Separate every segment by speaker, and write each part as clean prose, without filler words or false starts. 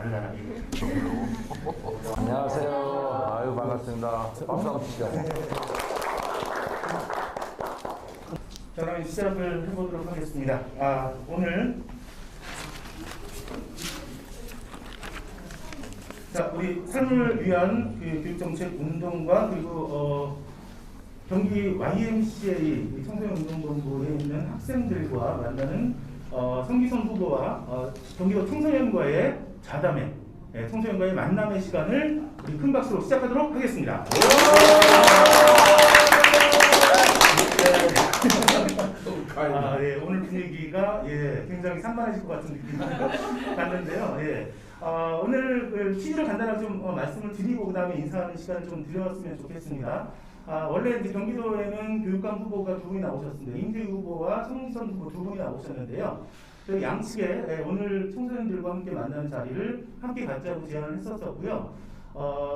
Speaker 1: 발랄하게.
Speaker 2: 안녕하세요. 아유 반갑습니다. 박수 한번 치죠.
Speaker 1: 자, 그럼 시작을 해보도록 하겠습니다. 오늘 자, 우리 삶을 위한 그 교육정책 운동과 그리고 경기 YMCA 청소년운동본부에 있는 학생들과 만나는 성기선 후보와 경기도 청소년과의 자담회, 청소년과의 만남의 시간을 우리 큰 박수로 시작하도록 하겠습니다. 오늘 분위기가 굉장히 산만해질 것 같은 느낌이 났는데요. 오늘 그 취지를 간단하게 좀 말씀을 드리고 그 다음에 인사하는 시간을 좀 드렸으면 좋겠습니다. 원래 이제 경기도에는 교육감 후보가 두 분이 나오셨습니다. 임태희 후보와 성기선 후보 두 분이 나오셨는데요. 저희 양측에 오늘 청소년들과 함께 만나는 자리를 함께 갖자고 제안을 했었고요.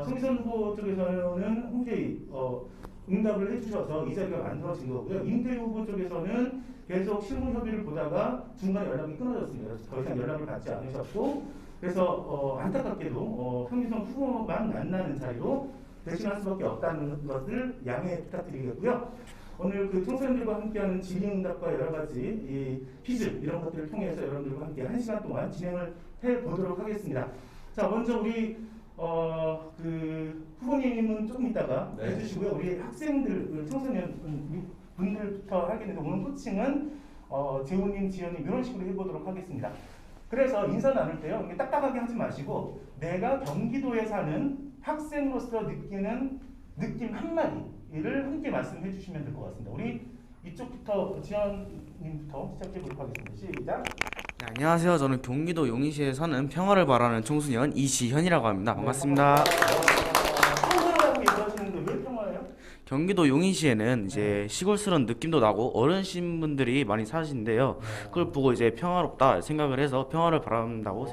Speaker 1: 성기선 후보 쪽에서는 흔쾌히 응답을 해주셔서 이 자리가 만들어진 거고요. 임태희 후보 쪽에서는 계속 실무 협의를 보다가 중간에 연락이 끊어졌습니다. 더 이상 연락을 받지 않으셨고, 그래서 안타깝게도 성기선 후보만 만나는 자리로 대신할 수밖에 없다는 것을 양해 부탁드리겠고요. 오늘 그 청소년들과 함께하는 질의응답과 여러 가지 이 퀴즈 이런 것들을 통해서 여러분들과 함께 1시간 동안 진행을 해 보도록 하겠습니다. 자, 먼저 우리 그 후보님은 조금 이따가 해주시고요. 우리 학생들, 청소년 분들부터 하겠는데 오늘 호칭은 재훈님, 지연님 이런 식으로 해보도록 하겠습니다. 그래서 인사 나눌 때요, 이게 딱딱하게 하지 마시고 내가 경기도에 사는 학생으로서 느끼는 느낌 한마디를 함께 말씀해 주시면 될 것 같습니다. 우리 이쪽부터 지연님부터 시작해 보도록 하겠습니다. 시작.
Speaker 3: 네, 안녕하세요. 저는 경기도 용인시에 사는 평화를 바라는 청소년 이지현이라고 합니다. 반갑습니다.
Speaker 1: 평화라고 얘기하시는데 왜 평화예요?
Speaker 3: 경기도 용인시에는 이제 시골스러운 느낌도 나고 어르신분들이 많이 사시는데요. 그걸 보고 이제 평화롭다 생각을 해서 평화를 바란다고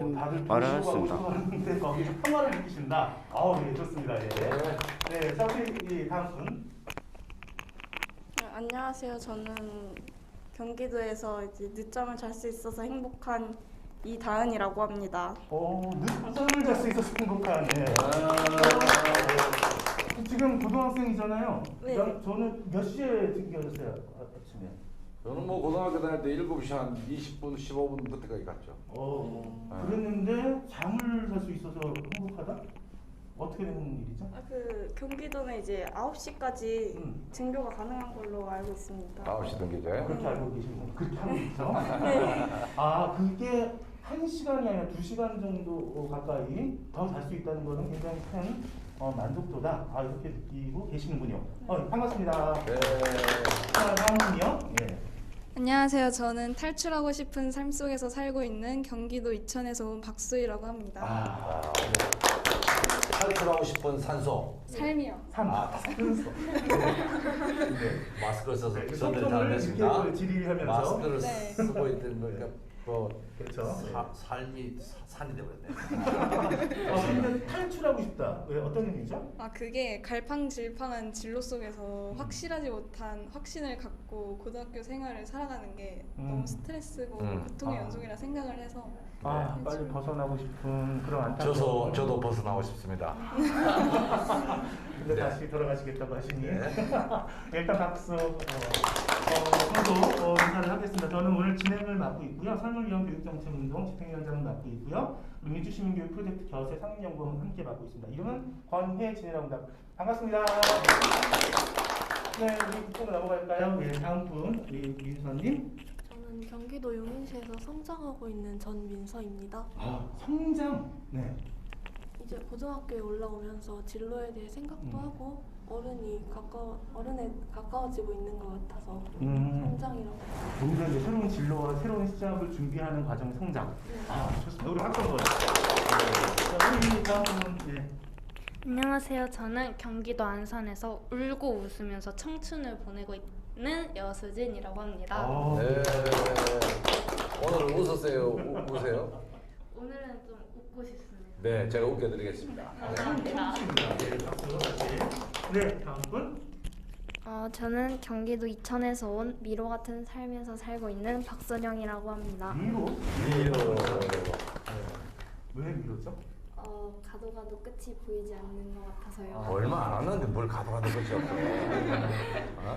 Speaker 3: 말했습니다.
Speaker 1: 근데 거기서 평화를 느끼신다. 네, 좋습니다. 네, 자, 우리 다음 분.
Speaker 4: 안녕하세요. 저는 경기도에서 이제 늦잠을 잘 수 있어서 행복한 이다은이라고 합니다.
Speaker 1: 늦잠을 잘 수 있어서 행복한. 지금 고등학생이잖아요.
Speaker 4: 네.
Speaker 1: 저는 몇 시에 등교하셨어요? 아침에?
Speaker 2: 저는 뭐 고등학교 다닐 때 7시 한 20분, 15분 그때까지 갔죠.
Speaker 1: 그랬는데 잠을 잘 수 있어서 행복하다? 어떻게 되는 일이죠?
Speaker 4: 그 경기도는 이제 9시까지 등교가 가능한 걸로 알고 있습니다.
Speaker 2: 9시 등교제.
Speaker 1: 그렇게 알고 계시는 그렇게 하고 있죠?
Speaker 4: 네.
Speaker 1: 그게 1시간이 아니라 2시간 정도 가까이 더 잘 수 있다는 것은 굉장히 큰 만족도다. 이렇게 느끼고 계시는군요. 반갑습니다.
Speaker 2: 네.
Speaker 1: 다음 분이요.
Speaker 5: 안녕하세요. 저는 탈출하고 싶은 삶 속에서 살고 있는 경기도 이천에서 온 박수희라고 합니다.
Speaker 6: 탈출하고 싶은 산소.
Speaker 5: 삶이요.
Speaker 1: 산소.
Speaker 6: 마스크를 써서 전달
Speaker 1: 소통을
Speaker 6: 잘했습니다.
Speaker 1: 이렇게 질의하면서.
Speaker 6: 마스크를
Speaker 5: 네.
Speaker 6: 쓰고 있던 거니까
Speaker 1: 그렇죠.
Speaker 6: 삶이 산이 되버렸네.
Speaker 1: 근데 탈출하고 싶다. 왜 어떤 의미죠?
Speaker 5: 그게 갈팡질팡한 진로 속에서 확실하지 못한 확신을 갖고 고등학교 생활을 살아가는 게 너무 스트레스고 고통의 연속이라 생각을 해서
Speaker 1: 빨리 벗어나고 싶은 그런 안타까운.
Speaker 6: 저도 벗어나고 싶습니다.
Speaker 1: 근데 다시 돌아가시겠다고 하시니 일단 박수. 저도 인사를 하겠습니다. 저는 오늘 진행을 맡고 있고요. 삶을 위한 교육정책운동 집행위원장을 맡고 있고요. 민주시민교육 프로젝트 겨세 상임연구원 함께 맡고 있습니다. 이름은 권혜진이라고 합니다. 반갑습니다. 네, 우리 이쪽으로 넘어갈까요? 다음 분 우리 민서님.
Speaker 7: 저는 경기도 용인시에서 성장하고 있는 전민서입니다.
Speaker 1: 성장. 네.
Speaker 7: 이제 고등학교에 올라오면서 진로에 대해 생각도 하고 어른에 가까워지고 있는 것 같아서 성장이라고.
Speaker 1: 오히려 이제 새로운 진로와 새로운 시작을 준비하는 과정의 성장. 좋습니다. 우리 학생 분. 우리 다음 분.
Speaker 8: 안녕하세요. 저는 경기도 안산에서 울고 웃으면서 청춘을 보내고 있는 여수진이라고 합니다.
Speaker 2: 네. 오늘 웃으세요? 우세요?
Speaker 8: 오늘은 좀 웃고 싶습니다.
Speaker 2: 네, 제가 웃겨드리겠습니다.
Speaker 8: 감사합니다.
Speaker 1: 네, 다음 분.
Speaker 8: 저는 경기도 이천에서 온 미로 같은 삶에서 살고 있는 박선영이라고 합니다.
Speaker 1: 미로?
Speaker 2: 미로.
Speaker 1: 왜 미로죠? 그렇죠?
Speaker 7: 가도 가도 끝이 보이지 않는 것 같아서요.
Speaker 6: 얼마 안 왔는데 뭘 가져가는 것이 없어.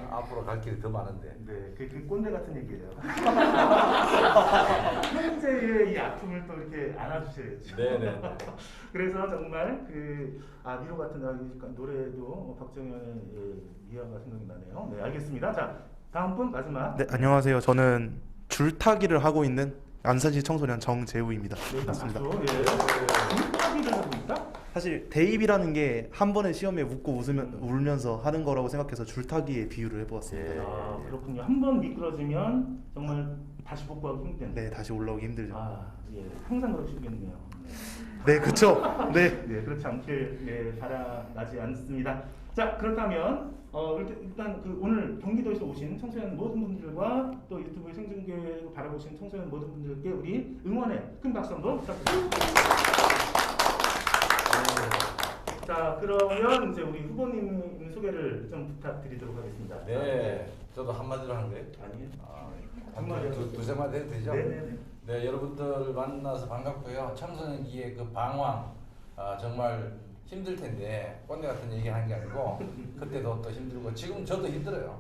Speaker 6: 앞으로 갈 길이 더 많은데.
Speaker 1: 네, 그 꼰대 같은 얘기예요. 현재의 이 아픔을 또 이렇게 안아주셔야죠.
Speaker 6: 네네.
Speaker 1: 그래서 정말 미로 같은 노래도 박정현의 미아가 생각이 나네요. 네, 알겠습니다. 자, 다음 분 마지막.
Speaker 9: 네, 안녕하세요. 저는 줄타기를 하고 있는 안산시 청소년 정재우입니다.
Speaker 1: 네, 일단
Speaker 9: 반갑습니다.
Speaker 1: 박수. 예. 줄타기를 하고 있다?
Speaker 9: 사실 대입이라는 게 한 번의 시험에 웃고 울면서 하는 거라고 생각해서 줄타기에 비유를 해보았습니다.
Speaker 1: 아, 그렇군요. 한 번 미끄러지면 정말 다시 복구하기 힘든.
Speaker 9: 네, 다시 올라오기 힘들죠.
Speaker 1: 예, 항상 그러시겠네요.
Speaker 9: 네, 그렇죠. 네.
Speaker 1: 네, 그렇지 않길 바라지 않습니다. 자, 그렇다면 일단 오늘 경기도에서 오신 청소년 모든 분들과 또 유튜브 생중계 바라보신 청소년 모든 분들께 우리 응원의 큰 박수 한번 부탁드립니다. 네. 자, 그러면 이제 우리 후보님 소개를 좀 부탁드리도록 하겠습니다.
Speaker 6: 네, 저도 한마디로 하는 거예요?
Speaker 1: 아니요.
Speaker 6: 두세 마디 해도 되죠?
Speaker 1: 네네네.
Speaker 6: 네, 여러분들 만나서 반갑고요. 청소년기의 그 방황 정말 힘들 텐데 꼰대 같은 얘기 하는 게 아니고 그때도 또 힘들고 지금 저도 힘들어요.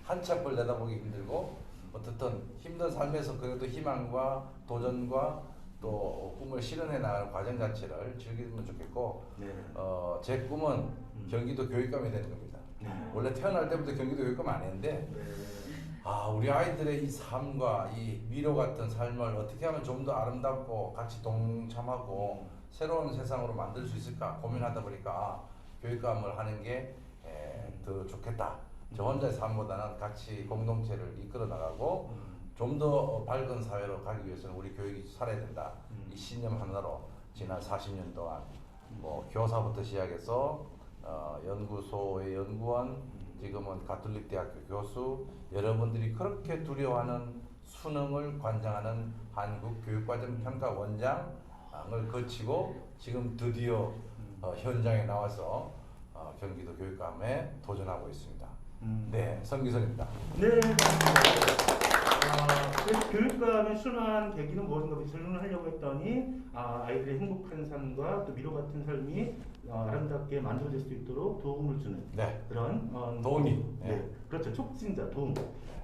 Speaker 6: 한치 앞을 내다보기 힘들고 어떻든 힘든 삶에서 그래도 희망과 도전과 또 꿈을 실현해 나가는 과정 자체를 즐기면 좋겠고 제 꿈은 경기도 교육감이 되는 겁니다. 원래 태어날 때부터 경기도 교육감 안 했는데 우리 아이들의 이 삶과 이 미로 같은 삶을 어떻게 하면 좀 더 아름답고 같이 동참하고 새로운 세상으로 만들 수 있을까 고민하다 보니까 교육감을 하는 게 더 좋겠다. 저 혼자의 삶보다는 같이 공동체를 이끌어 나가고 좀 더 밝은 사회로 가기 위해서는 우리 교육이 살아야 된다. 이 신념 하나로 지난 40년 동안 뭐 교사부터 시작해서 연구소의 연구원, 지금은 가톨릭대학교 교수, 여러분들이 그렇게 두려워하는 수능을 관장하는 한국교육과정평가원장을 거치고 지금 드디어 현장에 나와서 경기도 교육감에 도전하고 있습니다. 네, 성기선입니다.
Speaker 1: 네. 그래서 교육감에 출마한 계기는 무엇인가 질문을 하려고 했더니 아이들의 행복한 삶과 또 미로 같은 삶이 아름답게 만들어질 수 있도록 도움을 주는 그런
Speaker 6: 도움이
Speaker 1: 네, 그렇죠. 촉진자 도움.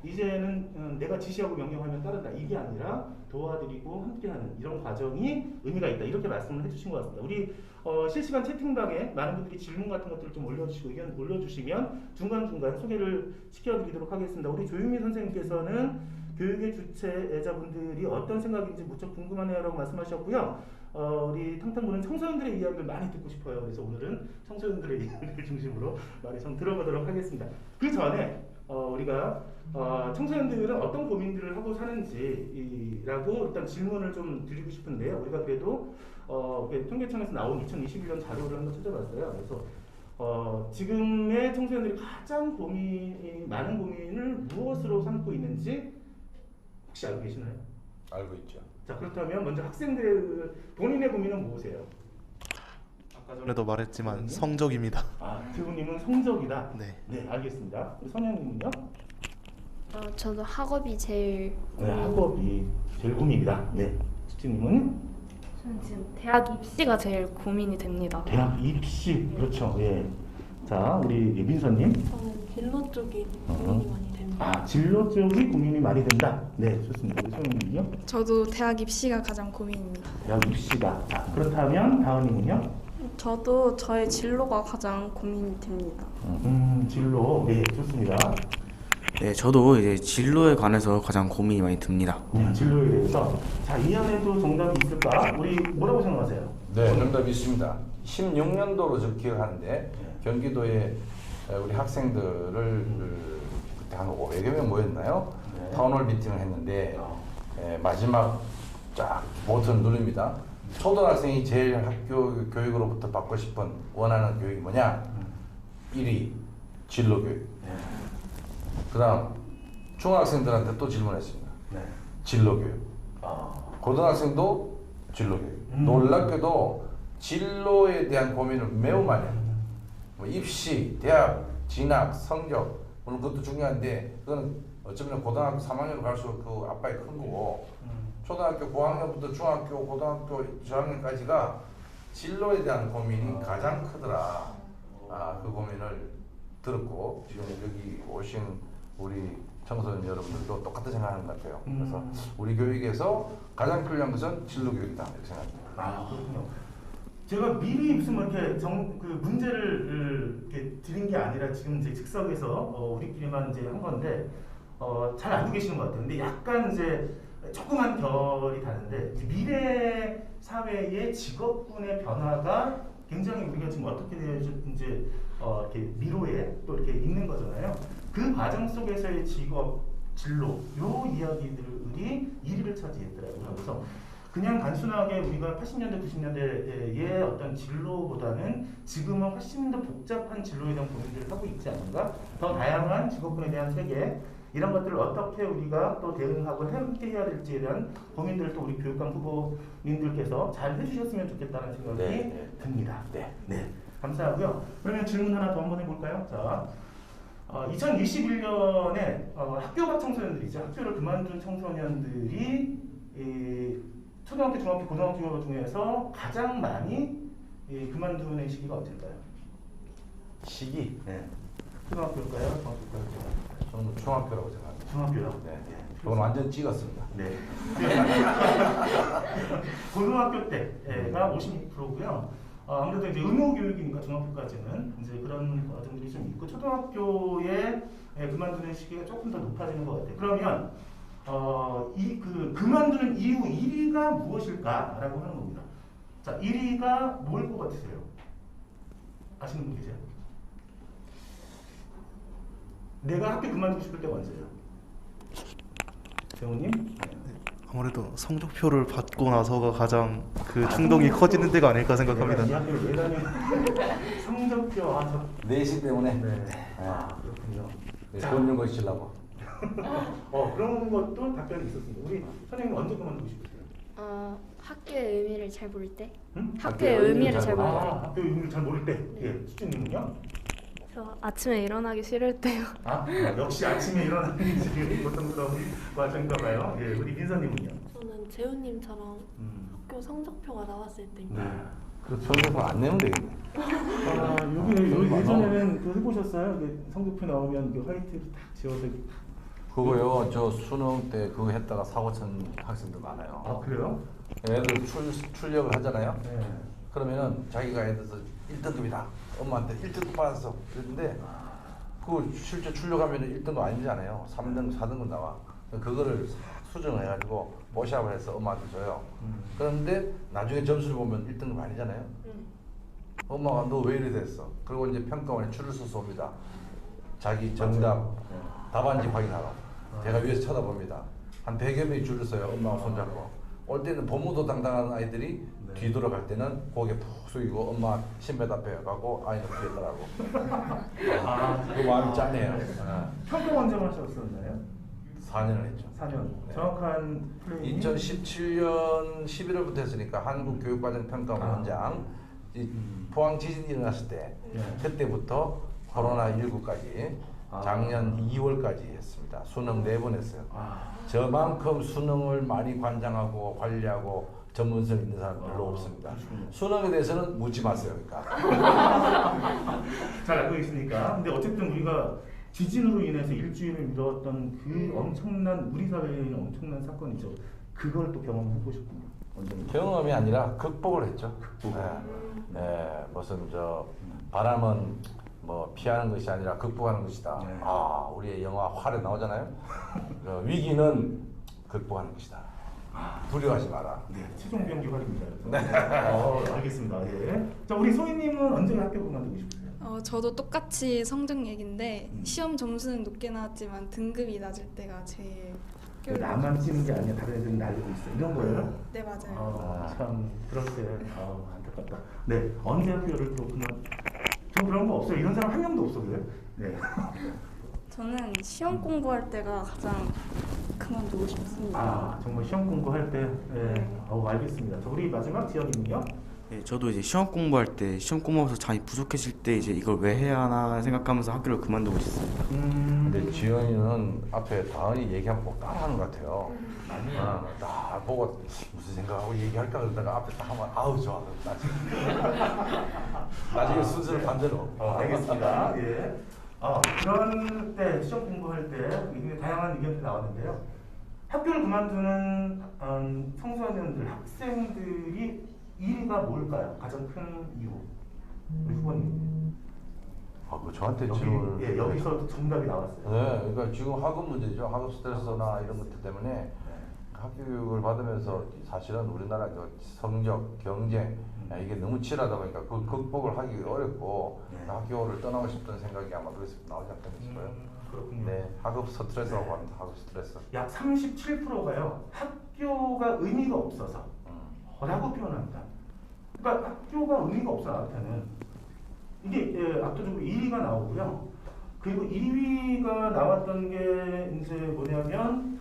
Speaker 1: 이제는 내가 지시하고 명령하면 따른다 이게 아니라 도와드리고 함께하는 이런 과정이 의미가 있다 이렇게 말씀을 해주신 것 같습니다. 우리 실시간 채팅방에 많은 분들이 질문 같은 것들을 좀 올려주시고 의견 올려주시면 중간중간 소개를 시켜드리도록 하겠습니다. 우리 조유미 선생님께서는 교육의 주체자분들이 어떤 생각인지 무척 궁금하네요라고 말씀하셨고요. 우리 탕탕부는 청소년들의 이야기를 많이 듣고 싶어요. 그래서 오늘은 청소년들의 이야기를 중심으로 많이 좀 들어보도록 하겠습니다. 그 전에 우리가 청소년들은 어떤 고민들을 하고 사는지라고 일단 질문을 좀 드리고 싶은데요. 우리가 그래도 통계청에서 나온 2021년 자료를 한번 찾아봤어요. 그래서 지금의 청소년들이 가장 많은 고민을 무엇으로 삼고 있는지 혹시 알고 계시나요?
Speaker 6: 알고 있죠.
Speaker 1: 자, 그렇다면 먼저 학생들 본인의 고민은 무엇이에요?
Speaker 9: 아까 전에도 말했지만 성적입니다.
Speaker 1: 재훈님은 성적이다.
Speaker 9: 네,
Speaker 1: 알겠습니다. 우리 선영님은요?
Speaker 7: 저도 학업이 제일
Speaker 1: 학업이 제일 고민이다. 네. 수진님은?
Speaker 8: 저는 지금 대학 입시가 제일 고민이 됩니다.
Speaker 1: 대학 입시. 그렇죠. 예. 자, 우리 민서님.
Speaker 7: 저는 진로 쪽이 고민이 많이 됩니다.
Speaker 1: 진로 쪽이 고민이 많이 된다. 네, 좋습니다. 우리 소영님은요?
Speaker 5: 저도 대학 입시가 가장 고민입니다.
Speaker 1: 대학 입시다. 자, 그렇다면 다은님은요?
Speaker 4: 저도 저의 진로가 가장 고민이 됩니다.
Speaker 1: 진로. 네, 좋습니다.
Speaker 3: 네, 저도 이제 진로에 관해서 가장 고민이 많이 듭니다.
Speaker 1: 진로에 대해서. 자, 이 안에도 정답이 있을까? 우리 뭐라고 생각하세요?
Speaker 6: 네, 정답이 있습니다. 16년도로 저 기억하는데 경기도에 우리 학생들을 그때 한 500여 명 모였나요? 타운홀 미팅을 했는데 마지막 쫙 모터를 누릅니다. 초등학생이 제일 학교 교육으로부터 받고 싶은 원하는 교육이 뭐냐? 1위 진로교육. 그 다음 중학생들한테 또 질문했습니다. 진로교육. 고등학생도 진로교육. 놀랍게도 진로에 대한 고민을 매우 많이 합니다. 뭐 입시, 대학, 진학, 성적 물론 그것도 중요한데 그거는 어쩌면 고등학교 3학년으로 갈수록 그 압박이 큰 거고 초등학교 고학년부터 중학교, 고등학교 저학년까지가 진로에 대한 고민이 가장 크더라. 그 고민을 들었고 지금 여기 오신 우리 청소년 여러분들도 똑같은 생각하는 것 같아요. 그래서 우리 교육에서 가장 필요한 것은 진로 교육이다 이렇게 생각합니다.
Speaker 1: 그렇군요. 제가 미리 무슨 뭐 이렇게 그 문제를 이렇게 드린 게 아니라 지금 이제 즉석에서 우리끼리만 이제 한 건데 잘 알고 계시는 것 같아요. 근데 약간 이제 조그만 결이 다른데 미래 사회의 직업군의 변화가 굉장히 우리가 지금 어떻게 이제 이렇게 미로에 또 이렇게 있는 거잖아요. 그 과정 속에서의 직업 진로 요 이야기들이 1위를 차지했더라고요. 그래서 그냥 단순하게 우리가 80년대, 90년대의 어떤 진로보다는 지금은 훨씬 더 복잡한 진로에 대한 고민들을 하고 있지 않은가? 더 다양한 직업군에 대한 세계 이런 것들을 어떻게 우리가 또 대응하고 함께 해야 될지에 대한 고민들을 또 우리 교육감 후보님들께서 잘 해주셨으면 좋겠다는 생각이 듭니다. 네, 감사하고요. 그러면 질문 하나 더 한번 해볼까요? 자, 2021년에 학교 밖 청소년들이죠. 학교를 그만둔 청소년들이 초등학교, 중학교, 고등학교 중에서 가장 많이 그만두는 시기가 언제일까요?
Speaker 6: 시기?
Speaker 1: 네. 초등학교일까요? 중학교일까요?
Speaker 6: 저는 중학교라고 생각합니다.
Speaker 1: 중학교요?
Speaker 6: 네. 그건 완전 찍었습니다.
Speaker 1: 네. 고등학교 때가 56%고요. 아무래도 이제 의무 교육이니까 중학교까지는 이제 그런 과정들이 좀 있고 초등학교에 그만두는 시기가 조금 더 높아지는 것 같아요. 그러면 그만두는 이유 1위가 무엇일까라고 하는 겁니다. 자, 1위가 뭘 것 같으세요? 아시는 분 계세요? 내가 학교 그만두고 싶을 때가 언제예요? 재훈님?
Speaker 9: 아무래도 성적표를 받고 나서가 가장 그 충동이 커지는 때가 아닐까 생각합니다.
Speaker 1: 이 학교를 왜 다녀? 성적표
Speaker 6: 내신 때문에.
Speaker 1: 네. 그렇군요.
Speaker 6: 돈 좀 거시려고.
Speaker 1: 그런 것도 답변이 있었습니다. 우리 선생님 언제 그만두고 싶으세요?
Speaker 8: 학교의 의미를 잘 모를 때.
Speaker 1: 응?
Speaker 8: 학교의 의미를 잘 모를 때.
Speaker 1: 학교의 의미를 잘 모를 때. 예, 수준님은요?
Speaker 7: 저 아침에 일어나기 싫을 때요.
Speaker 1: 역시 아침에 일어나는 게 고통스러운 과정인가 봐요. 예, 우리 민서님은요?
Speaker 7: 저는 재훈님처럼 학교 성적표가 나왔을 때입니다.
Speaker 1: 네.
Speaker 6: 그 성적표 안 내면 되겠네.
Speaker 1: 여기 예전에는 그 해보셨어요? 성적표 나오면 화이트를 딱 지워서.
Speaker 6: 그거요. 저 수능 때 그거 했다가 사고 친 학생들 많아요.
Speaker 1: 그래요?
Speaker 6: 애들 출력을 하잖아요.
Speaker 1: 네.
Speaker 6: 그러면은 자기가 애들서 1등급이다. 엄마한테 1등급 받았어. 그랬는데 그 실제 출력하면 1등급 아니잖아요. 3등급, 4등급 나와. 그거를 수정을 해가지고 모샵을 해서 엄마한테 줘요. 그런데 나중에 점수를 보면 1등급 아니잖아요. 엄마가 너 왜 이래 됐어? 그리고 이제 평가원에 줄을 서서 옵니다. 자기 정답 답안지 확인하러. 제가 위에서 쳐다봅니다. 한 100여 명이 줄을 서요. 엄마가 손잡고. 올 때는 법무도 당당한 아이들이 뒤돌아갈 때는 고개 푹 숙이고 엄마 신발 앞에 가고 아이는 뒤에 따라고. 그 마음이 짠해요.
Speaker 1: 평가 원장 하셨었나요?
Speaker 6: 4년을 했죠.
Speaker 1: 4년. 정확한 플레이.
Speaker 6: 2017년 11월부터 했으니까 한국교육과정평가원 원장. 포항 지진이 일어났을 때 그때부터 코로나19까지 작년 2월까지 했습니다. 수능 4번 했어요. 저만큼 수능을 많이 관장하고 관리하고 전문성 있는 사람 별로 없습니다. 수능에 대해서는 묻지 마세요. 그러니까.
Speaker 1: 잘 알고 있으니까. 근데 어쨌든 우리가 지진으로 인해서 일주일을 미뤘던 그 엄청난 우리 사회에 있는 엄청난 사건이죠. 그걸 또 경험해 보셨군요.
Speaker 6: 경험이 아니라 극복을 했죠. 네, 무슨 바람은 뭐 피하는 것이 아니라 극복하는 것이다. 우리의 영화 활에 나오잖아요. 위기는 극복하는 것이다. 두려워하지 마라.
Speaker 1: 네, 최종 병기 활입니다. 네. 알겠습니다. 예. 자, 우리 소희님은 언제 학교 그만두고 싶으세요?
Speaker 5: 저도 똑같이 성적 얘기인데 시험 점수는 높게 나왔지만 등급이 낮을 때가 제일 학교를
Speaker 1: 나만 치는 게 아니야. 다른 애들은 날리고 있어. 이런 거예요?
Speaker 5: 네, 맞아요.
Speaker 1: 참 그럴 때 안타깝다. 네, 언제 학교를 또 전 그런 거 없어요. 이런 사람 한 명도 없어 그래. 네.
Speaker 4: 저는 시험 공부할 때가 가장 그만두고 싶습니다.
Speaker 1: 정말 시험 공부할 때. 네. 알겠습니다. 자, 우리 마지막 지연님은요?
Speaker 3: 예, 저도 이제 시험 공부할 때 시험 공부하면서 잠이 부족해질 때 이제 이걸 왜 해야 하나 생각하면서 학교를 그만두고 있습니다.
Speaker 2: 근데 지현이는 앞에 다은이 얘기하면 꼭 따라하는 것 같아요. 나 보고 무슨 생각하고 얘기할까 그러다가 앞에 딱 하면 아우 좋아. 나중에 순서를 반대로.
Speaker 1: 알겠습니다. 예. 그런 때 시험 공부할 때 굉장히 다양한 의견들이 나왔는데요. 학교를 그만두는 청소년들, 학생들이 이유가 뭘까요? 가장 큰 이유. 우리 후보님.
Speaker 2: 그 저한테 질문을.
Speaker 1: 예, 여기서 정답이 나왔어요.
Speaker 2: 네, 그러니까 지금 학업 문제죠. 학업 스트레스나 이런 것들 때문에 학교 교육을 받으면서 사실은 우리나라 성적, 경쟁 이게 너무 치열하다 보니까 그 극복을 하기 어렵고 학교를 떠나고 싶다는 생각이 아마 그래서 나오지 않겠나 싶어요.
Speaker 1: 그렇군요.
Speaker 2: 네, 학업 스트레스라고 합니다. 학업 스트레스.
Speaker 1: 약 37%가요. 학교가 의미가 없어서 라고 표현합니다. 그러니까 학교가 의미가 없어 나한테는. 이게 압도적으로 1위가 나오고요. 그리고 2위가 나왔던 게 이제 뭐냐면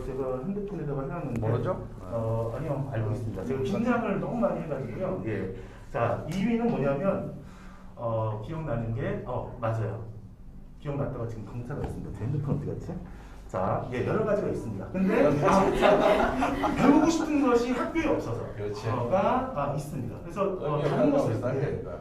Speaker 1: 제가 핸드폰에다가 해놨는데
Speaker 2: 모르죠?
Speaker 1: 아니요, 알고 있습니다. 제가 긴장을 너무 많이 해가지고요. 예. 자, 2위는 뭐냐면 기억나는 게 맞아요. 기억났다가 지금 강사가 있습니다. 제 핸드폰 어디 갔지? 자, 예, 여러 가지가 있습니다. 근데 배우고 싶은 것이 학교에 없어서 가 있습니다. 그래서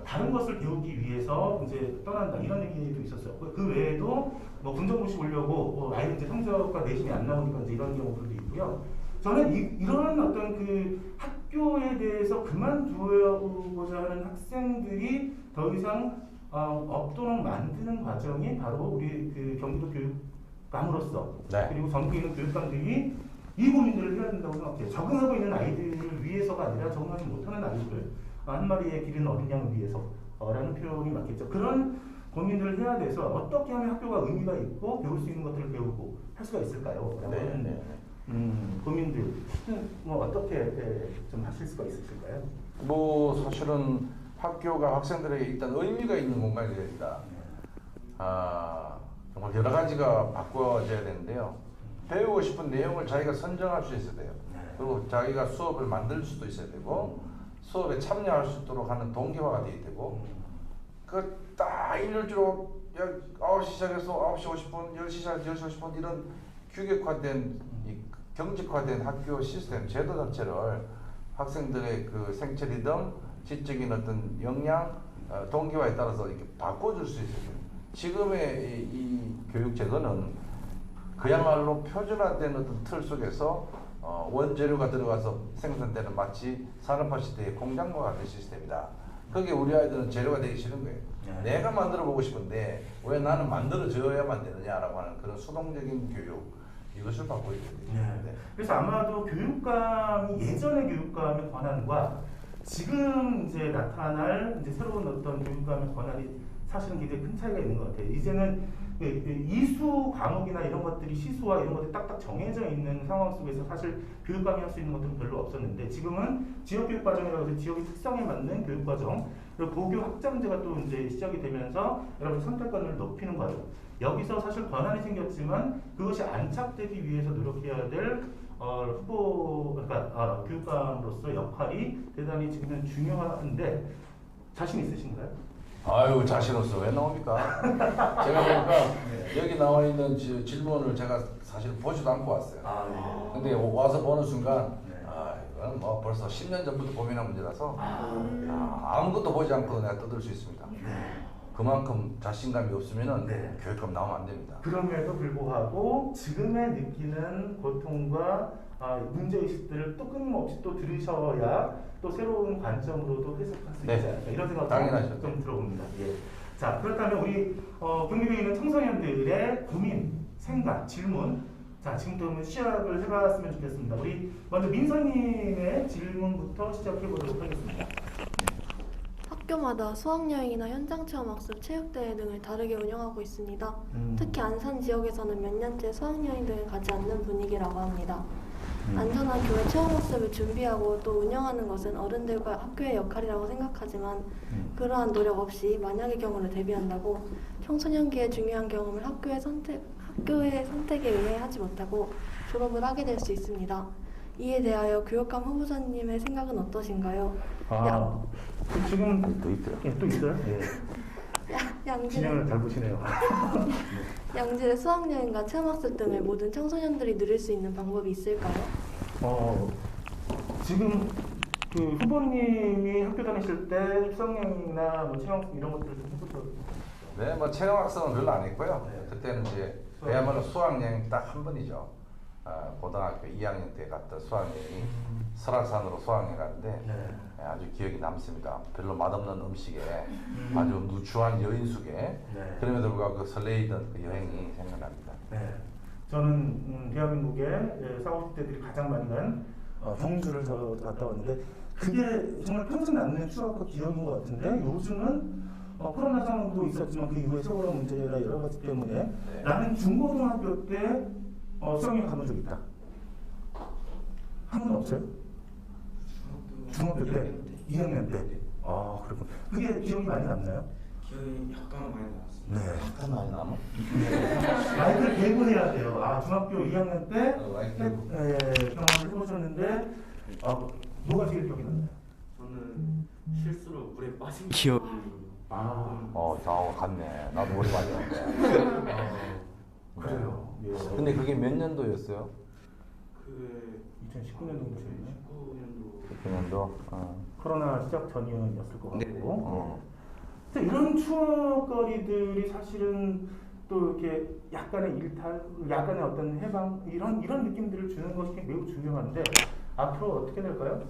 Speaker 1: 다른 것을 배우기 위해서 이제 떠난다 이런 얘기도 있었어요. 그 외에도 뭐 군정고시 보려고 아이들 이제 성적과 내신이 안 나오니까 이제 이런 경우들도 있고요. 저는 이런 어떤 그 학교에 대해서 그만두고자 하는 학생들이 더 이상 업도를 만드는 과정이 바로 우리 그 경기도 교육감으로서 그리고 전국에 있는 교육감들이 이 고민들을 해야 된다고 생각해요. 적응하고 있는 아이들을 위해서가 아니라 적응하지 못하는 아이들, 한 마리의 기른 어린 양을 위해서라는 표현이 맞겠죠. 그런 고민들을 해야 돼서 어떻게 하면 학교가 의미가 있고 배울 수 있는 것들을 배우고 할 수가 있을까요? 고민들 뭐 어떻게 좀 하실 수가 있으실까요?
Speaker 2: 뭐 사실은 학교가 학생들에게 일단 의미가 있는 공간이 되야 된다. 정말 여러 가지가 바꿔져야 되는데요. 배우고 싶은 내용을 자기가 선정할 수 있어야 돼요. 그리고 자기가 수업을 만들 수도 있어야 되고 수업에 참여할 수 있도록 하는 동기화가 돼야 되고 딱 일률적으로 9시 시작해서 9시 50분, 10시 시작 10시 50분 이런 규격화된 경직화된 학교 시스템 제도 자체를 학생들의 그 생체 리듬, 지적인 어떤 역량, 동기화에 따라서 이렇게 바꿔줄 수 있어요. 지금의 이 교육 제도는 그야말로 표준화된 어떤 틀 속에서 원재료가 들어가서 생산되는 마치 산업화 시대의 공장과 같은 시스템이다. 그게 우리 아이들은 재료가 되기 싫은 거예요. 내가 만들어 보고 싶은데 왜 나는 만들어져야만 되느냐라고 하는 그런 수동적인 교육 이것을 받고 있거든요.
Speaker 1: 그래서 아마도 교육감이 예전의 교육감의 권한과 지금 이제 나타날 이제 새로운 어떤 교육감의 권한이 사실은 굉장히 큰 차이가 있는 것 같아요. 이제는 이수 과목이나 이런 것들이 시수와 이런 것들이 딱딱 정해져 있는 상황 속에서 사실 교육감이 할 수 있는 것들은 별로 없었는데 지금은 지역교육과정이라고 해서 지역의 특성에 맞는 교육과정 그리고 고교 학점제가 또 이제 시작이 되면서 여러분 선택권을 높이는 과정 여기서 사실 권한이 생겼지만 그것이 안착되기 위해서 노력해야 될 그러니까 교육감으로서 역할이 대단히 지금은 중요한데 자신 있으신가요?
Speaker 2: 아유 자신 없어 왜 나옵니까? 제가 보니까 여기 나와 있는 질문을 제가 사실 보지도 않고 왔어요. 근데 와서 보는 순간 이건 뭐 벌써 10년 전부터 고민한 문제라서 아무것도 보지 않고 내가 떠들 수 있습니다. 그만큼 자신감이 없으면은 교육감 나오면 안 됩니다.
Speaker 1: 그럼에도 불구하고 지금의 느끼는 고통과 문제의식들을 또 끊임없이 또 들으셔야 또 새로운 관점으로도 해석할 수 있지 않을까 이런 생각이 좀 들어봅니다. 자 그렇다면 우리 경기도에 있는 청소년들의 고민, 생각, 질문 자 지금부터 시작을 해봤으면 좋겠습니다. 우리 먼저 민서님의 질문부터 시작해 보도록 하겠습니다.
Speaker 7: 학교마다 수학여행이나 현장체험학습, 체육대회 등을 다르게 운영하고 있습니다. 특히 안산 지역에서는 몇 년째 수학여행 등을 가지 않는 분위기라고 합니다. 안전한 교회 체험학습을 준비하고 또 운영하는 것은 어른들과 학교의 역할이라고 생각하지만 그러한 노력 없이 만약의 경우를 대비한다고 청소년기의 중요한 경험을 학교의 선택에 의해 하지 못하고 졸업을 하게 될 수 있습니다. 이에 대하여 교육감 후보자님의 생각은 어떠신가요? 야.
Speaker 1: 지금
Speaker 2: 또 있어요.
Speaker 1: 예, 또 있어요? 예.
Speaker 7: 양질의,
Speaker 1: 진행을 잘 보시네요.
Speaker 7: 양질의 수학여행과 체험학습 등을 모든 청소년들이 누릴 수 있는 방법이 있을까요?
Speaker 1: 지금 그 후보님이 학교 다니실 때 수학여행이나 뭐 체험학습 이런 것들을 좀 해보셨어요?
Speaker 2: 네, 뭐 체험학습은 별로 안 했고요.
Speaker 1: 네.
Speaker 2: 그때는 이제 그야말로 수학여행 딱 한 번이죠. 고등학교 2학년 때 갔던 수학여행이 설악산으로 수학여행 갔는데
Speaker 1: 네.
Speaker 2: 아주 기억이 남습니다. 별로 맛없는 음식에 아주 누추한 여인숙에
Speaker 1: 네.
Speaker 2: 그럼에도 불구하고 그 설레이던 그 여행이 생각납니다.
Speaker 1: 네. 저는 대한민국의 사고 때들이 가장 많이 간 경주를 갔다 왔는데 그게 정말 평생 남는 추억과 기억인 것 같은데 요즘은 코로나 상황도 있었지만 그 이후에 세월호 문제나 여러 가지 때문에
Speaker 2: 네.
Speaker 1: 나는 중고등학교 때 수학여행 가본 적 있다. 한 번도 없어요? 중학교 때? 2학년 때? 그렇군. 그게 기억이 많이 남나요?
Speaker 3: 기억이 약간 많이 남았습니다.
Speaker 1: 네.
Speaker 2: 약간 많이 남아?
Speaker 1: 마이크를 대고 해야 돼요. 중학교 2학년 때
Speaker 2: 마이크.
Speaker 1: 경험을 해보셨는데 뭐가 제일 기억이 나나요?
Speaker 3: 저는 실수로 물에 빠진 기억이
Speaker 2: 같네. 나도 머리 맞았는데.
Speaker 1: 그래요. 예.
Speaker 2: 근데 그게 몇 년도였어요?
Speaker 3: 그
Speaker 1: 2019년도
Speaker 3: 19년도
Speaker 2: 19년도?
Speaker 1: 코로나 시작 전이었을 것
Speaker 3: 네.
Speaker 1: 같고 근데 이런 추억거리들이 사실은 또 이렇게 약간의 일탈, 약간의 어떤 해방 이런 느낌들을 주는 것이 매우 중요한데 앞으로 어떻게 될까요?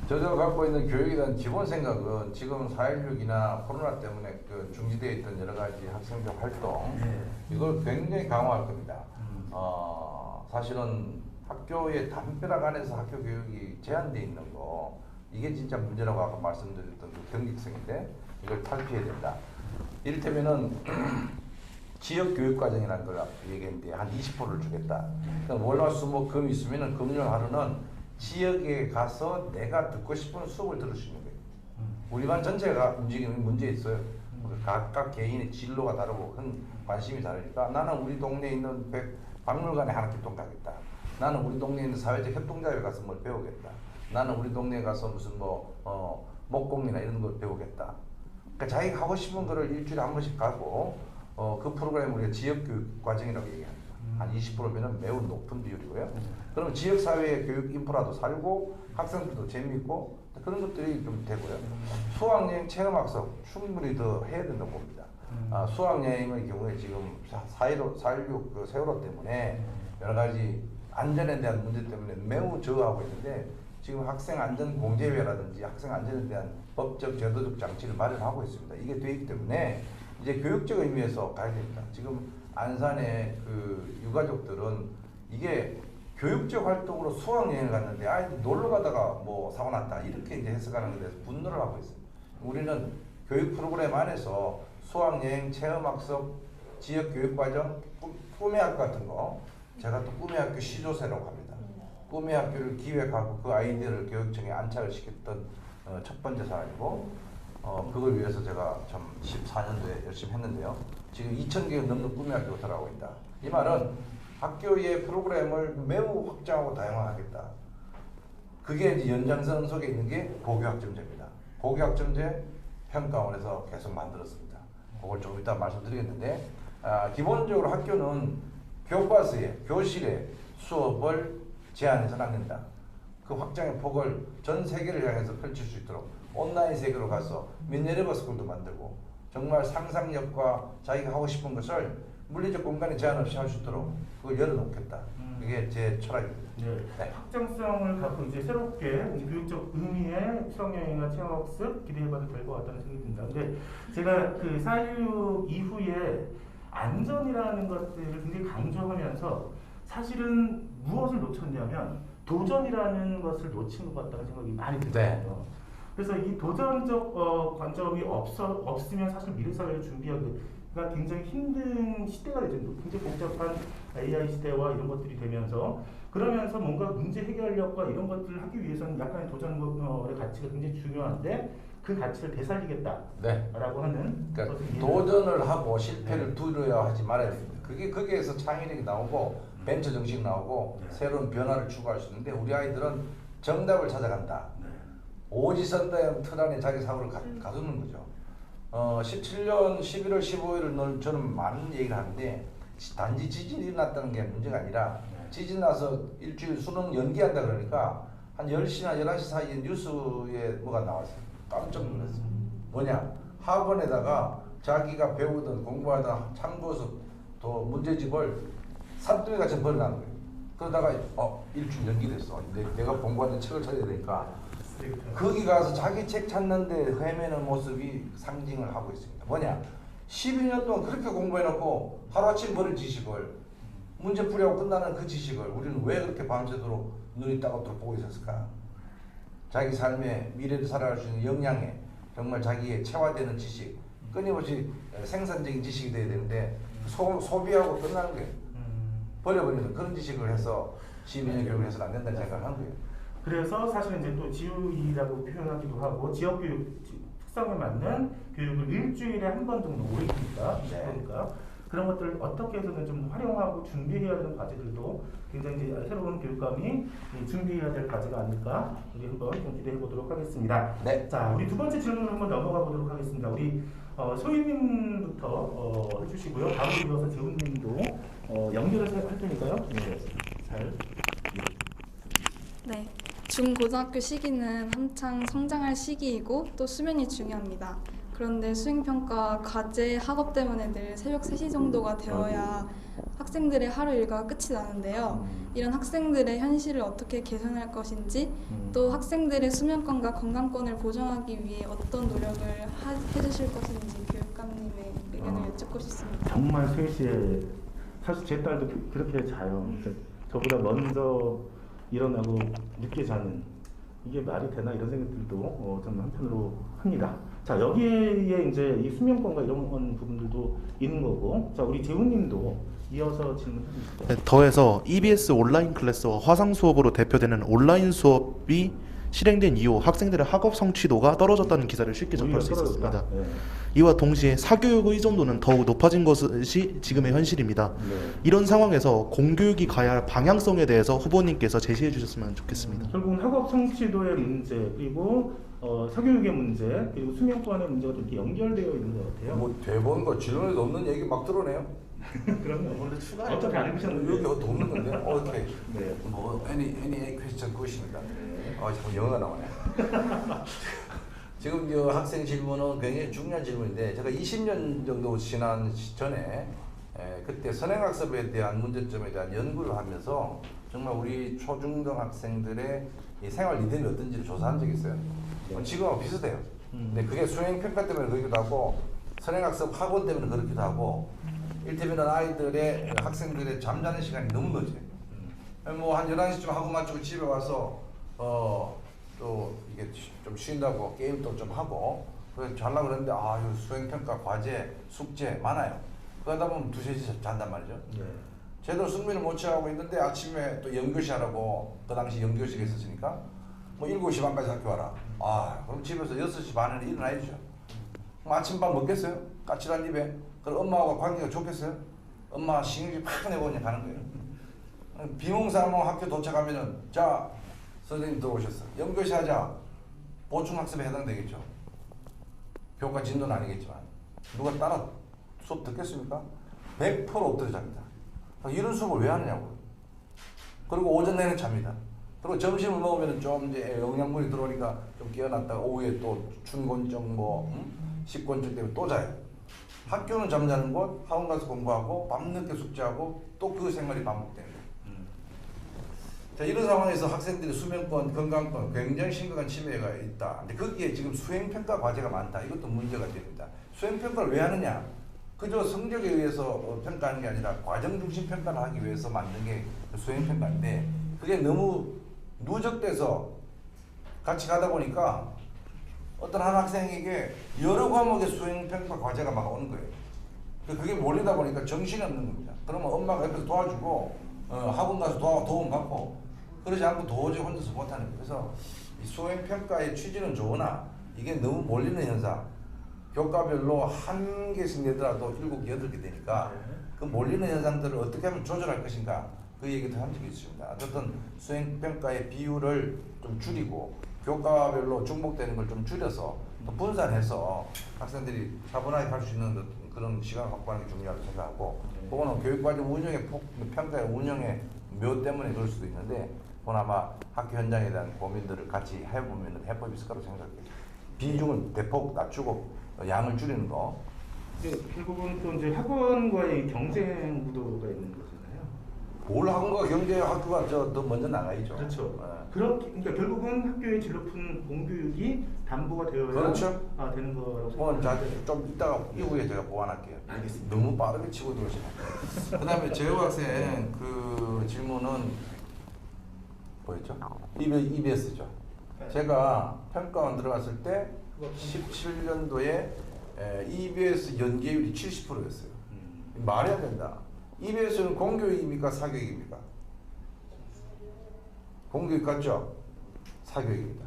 Speaker 2: 저도 갖고 있는 교육에 대한 기본 생각은 지금 4.16이나 코로나 때문에 그 중지되어 있던 여러 가지 학생들 활동 이걸 굉장히 강화할 겁니다. 사실은 학교의 담벼락 안에서 학교 교육이 제한되어 있는 거 이게 진짜 문제라고 아까 말씀드렸던 그 경직성인데 이걸 탈피해야 된다. 이를테면은 지역 교육 과정이라는 걸 얘기했는데 한 20%를 주겠다. 그러니까 월화수목금 있으면은 금요일 하루는 지역에 가서 내가 듣고 싶은 수업을 들을 수 있는 거예요. 우리 반 전체가 움직이는 문제 있어요. 각각 개인의 진로가 다르고 큰 관심이 다르니까 나는 우리 동네에 있는 박물관에 하나 개통 가겠다. 나는 우리 동네에 있는 사회적 협동조합에 가서 뭘 배우겠다. 나는 우리 동네에 가서 무슨 목공이나 이런 걸 배우겠다. 그러니까 자기가 하고 싶은 거를 일주일에 한 번씩 가고 그 프로그램을 우리가 지역교육 과정이라고 얘기합니다. 한 20%면은 매우 높은 비율이고요. 그럼 지역사회의 교육 인프라도 살고 학생들도 재미있고 그런 것들이 좀 되고요. 수학여행 체험학습 충분히 더 해야 된다고 봅니다. 수학여행의 경우에 지금 4.16 그 세월호 때문에 여러 가지 안전에 대한 문제 때문에 매우 저하고 있는데 지금 학생 안전 공제회라든지 학생 안전에 대한 법적 제도적 장치를 마련하고 있습니다. 이게 되어 있기 때문에 이제 교육적 의미에서 가야 됩니다. 지금 안산의 그 유가족들은 이게 교육적 활동으로 수학여행을 갔는데 아이들 놀러 가다가 뭐 사고 났다 이렇게 이제 해석하는 것에 대해서 분노를 하고 있습니다. 우리는 교육 프로그램 안에서 수학여행, 체험학습, 지역교육과정, 꿈의 학교 같은 거 제가 또 꿈의 학교 시조세라고 합니다. 꿈의 학교를 기획하고 그 아이디어를 교육청에 안착을 시켰던 첫 번째 사람이고 그걸 위해서 제가 참 14년도에 열심히 했는데요. 지금 2,000개가 넘는 꿈의 학교가 들어가고 있다. 이 말은 학교의 프로그램을 매우 확장하고 다양화하겠다. 그게 이제 연장선 속에 있는 게 고교학점제입니다. 고교학점제 평가원에서 계속 만들었습니다. 그걸 조금 이따 말씀드리겠는데 기본적으로 학교는 교과서에 교실에 수업을 제한해서는 안 된다. 그 확장의 폭을 전 세계를 향해서 펼칠 수 있도록 온라인 세계로 가서 미네르바 스쿨도 만들고 정말 상상력과 자기가 하고 싶은 것을 물리적 공간에 제한 없이 할 수 있도록 그걸 열어놓겠다. 그게 제 철학입니다.
Speaker 1: 네. 확장성을 갖고 이제 새롭게 교육적 의미의 수학여행이나 체험학습 기대해봐도 될 것 같다는 생각이 듭니다. 근데 제가 그 4.16 이후에 안전이라는 것들을 굉장히 강조하면서 사실은 무엇을 놓쳤냐면 도전이라는 것을 놓친 것 같다는 생각이 많이 들거든요. 그래서 이 도전적 관점이 없으면 사실 미래 사회를 준비하기가 굉장히 힘든 시대가 되죠. 굉장히 복잡한 AI 시대와 이런 것들이 되면서 그러면서 뭔가 문제 해결력과 이런 것들을 하기 위해서는 약간의 도전의 가치가 굉장히 중요한데 그 가치를 되살리겠다라고 하는
Speaker 2: 그러니까 도전을 하고 실패를 두려워하지 말아야 됩니다. 그게 거기에서 창의력이 나오고 벤처 정식 나오고
Speaker 1: 네.
Speaker 2: 새로운 변화를 추구할 수 있는데 우리 아이들은 정답을 찾아간다. 오지선다형 틀 안에 자기 사고를 가두는 거죠. 17년 11월 15일을 저는 많은 얘기를 하는데 단지 지진이 일어났다는 게 문제가 아니라 지진 나서 일주일 수능 연기한다 그러니까 한 10시나 11시 사이에 뉴스에 뭐가 나왔어요. 깜짝 놀랐어요. 뭐냐? 학원에다가 자기가 배우던 공부하다 참고서 또 문제집을 산더미 같이 버려놓은 거예요. 그러다가 일주일 연기됐어. 내가 공부하는 책을 찾아야 되니까 거기 가서 자기 책 찾는데 헤매는 모습이 상징을 하고 있습니다. 뭐냐? 12년 동안 그렇게 공부해놓고 하루아침 버린 지식을 문제 풀이하고 끝나는 그 지식을 우리는 왜 그렇게 밤새도록 눈이 따갑도록 보고 있었을까? 자기 삶의 미래를 살아갈 수 있는 역량에 정말 자기의 체화되는 지식, 끊임없이 생산적인 지식이 돼야 되는데 소비하고 끝나는 거예요. 버려버리는 그런 지식을 해서 시민의 교육을 해서는 안 된다는 생각을 하는 거예요.
Speaker 1: 그래서 사실은 이제 또 지우이라고 표현하기도 하고 지역교육 특성에 맞는 교육을 일주일에 한 번 정도 오래 줍니다. 그러니까 그런 것들을 어떻게 해서든 좀 활용하고 준비해야 되는 과제들도 굉장히 이제 새로운 교육감이 준비해야 될 과제가 아닐까 우리 한번 좀 기대해 보도록 하겠습니다.
Speaker 2: 네.
Speaker 1: 자, 우리 두 번째 질문 한번 넘어가 보도록 하겠습니다. 우리 소희님부터 해주시고요. 다음 이어서 재훈님도 연결해서 할 테니까요. 네, 잘.
Speaker 5: 네. 중고등학교 시기는 한창 성장할 시기이고 또 수면이 중요합니다. 그런데 수행평가, 과제, 학업 때문에 늘 새벽 3시 정도가 되어야 학생들의 하루 일과가 끝이 나는데요. 이런 학생들의 현실을 어떻게 개선할 것인지 또 학생들의 수면권과 건강권을 보장하기 위해 어떤 노력을 해주실 것인지 교육감님의 의견을 여쭙고 싶습니다.
Speaker 1: 정말 3시에 사실 제 딸도 그렇게 자요. 저보다 먼저 일어나고 늦게 자는 이게 말이 되나 이런 생각들도 저는 한편으로 합니다. 자, 여기에 이제 이 수면권과 이런 부분들도 있는 거고, 자, 우리 재훈님도 이어서 질문 해주시죠.
Speaker 9: 네, 더해서 EBS 온라인 클래스와 화상 수업으로 대표되는 온라인 수업이 실행된 이후 학생들의 학업 성취도가 떨어졌다는 기사를 쉽게 접할 수 있었습니다.
Speaker 1: 네.
Speaker 9: 이와 동시에 사교육 의존도는 더욱 높아진 것이 지금의 현실입니다.
Speaker 1: 네.
Speaker 9: 이런 상황에서 공교육이 가야 할 방향성에 대해서 후보님께서 제시해 주셨으면 좋겠습니다.
Speaker 1: 결국은 학업 성취도의 문제 그리고 사교육의 문제 그리고 수면권의 문제가 이렇게 연결되어 있는 것 같아요.
Speaker 2: 뭐 대본과 질문에도 없는 얘기 막 들어내요.
Speaker 1: 그럼요. 원래 추가 어차피 안 해보셨는데
Speaker 2: 여기 어떻게 없는 건데? 오케이.
Speaker 1: 네.
Speaker 2: 뭐 any question question 자꾸 영어가 나오네. 지금 저 학생 질문은 굉장히 중요한 질문인데 제가 20년 정도 지난 전에 그때 선행학습에 대한 문제점에 대한 연구를 하면서 정말 우리 초중등 학생들의 이 생활 리듬이 어떤지를 조사한 적이 있어요. 지금하고 비슷해요. 근데 그게 수행평가 때문에 그러기도 하고 선행학습 학원 때문에 그렇기도 하고 일테면 아이들의 학생들의 잠자는 시간이 너무 늦어요. 뭐 한 11시쯤 학원 마치고 집에 와서 또 이게 좀 쉰다고 게임도 좀 하고 그래서 자려고 그러는데 이 수행평가 과제 숙제 많아요. 그러다 보면 2-3시 잔단 말이죠.
Speaker 1: 네.
Speaker 2: 제대로 숙면을 못 취하고 있는데 아침에 또 연교시 하라고 그 당시 연교시가 있었으니까 뭐 7시 반까지 학교 와라. 그럼 집에서 6시 반에 일어나야죠. 그럼 아침밥 먹겠어요? 까칠한 입에. 그럼 엄마하고 관계가 좋겠어요? 엄마 신경질 팍 내고 그냥 가는 거예요. 비몽사몽 학교 도착하면은 자 선생님 들어오셨어. 연교시 하자. 보충학습에 해당되겠죠. 교과 진도는 아니겠지만 누가 따라 수업 듣겠습니까? 100% 엎드려 잡니다. 이런 수업을 왜 하느냐고. 그리고 오전 내내 잡니다. 그리고 점심을 먹으면 좀 이제 영양분이 들어오니까 좀 깨어났다가 오후에 또 춘곤증 식곤증 때문에 또 자요. 학교는 잠자는 곳, 학원 가서 공부하고 밤늦게 숙제하고 또 그 생활이 반복되는 거예요. 자, 이런 상황에서 학생들의 수면권, 건강권 굉장히 심각한 침해가 있다. 근데 거기에 지금 수행평가 과제가 많다. 이것도 문제가 됩니다. 수행평가를 왜 하느냐? 그저 성적에 의해서 평가하는 게 아니라 과정 중심 평가를 하기 위해서 만든 게 수행평가인데 그게 너무 누적돼서 같이 가다 보니까 어떤 한 학생에게 여러 과목의 수행평가 과제가 막 오는 거예요. 그게 몰리다 보니까 정신이 없는 겁니다. 그러면 엄마가 옆에서 도와주고 학원 가서 도움 받고 그러지 않고 도저히 혼자서 못하는 거예요. 그래서 이 수행평가의 취지는 좋으나 이게 너무 몰리는 현상. 교과별로 한 개씩 내더라도 7개, 8개 되니까 그 몰리는 현상들을 어떻게 하면 조절할 것인가 그 얘기도 한 적이 있습니다. 어쨌든 수행평가의 비율을 좀 줄이고 교과별로 중복되는 걸 좀 줄여서 또 분산해서 학생들이 차분하게 할 수 있는 그런 시간을 확보하는 게 중요하다고 생각하고 그거는 교육과정 운영의 평가의 운영의 묘 때문에 그럴 수도 있는데 그건 아마 학교 현장에 대한 고민들을 같이 해보면 해법이 있을 거라고 생각해요. 비중을 대폭 낮추고 양을 줄이는 거.
Speaker 1: 결국은 또 이제 학원과의 경쟁 구도가 있는 거잖아요.
Speaker 2: 뭘 학원과 경제 학교가 더 먼저 나가야죠.
Speaker 1: 그렇죠. 그러니까 결국은 학교의 질 높은 공교육이 담보가 되어야
Speaker 2: 그렇죠.
Speaker 1: 되는 거라고
Speaker 2: 그건
Speaker 1: 생각합니다.
Speaker 2: 좀 이따가 이후에 제가 보완할게요.
Speaker 1: 알겠습니다.
Speaker 2: 너무 빠르게 치고 들어오시네. 그다음에 재호 학생 그 질문은 뭐였죠? EBS죠. 제가 평가원 들어갔을 때 17년도에 EBS 연계율이 70%였어요. 말이 안 된다. EBS는 공교육입니까? 사교육입니까? 공교육 같죠? 사교육입니다.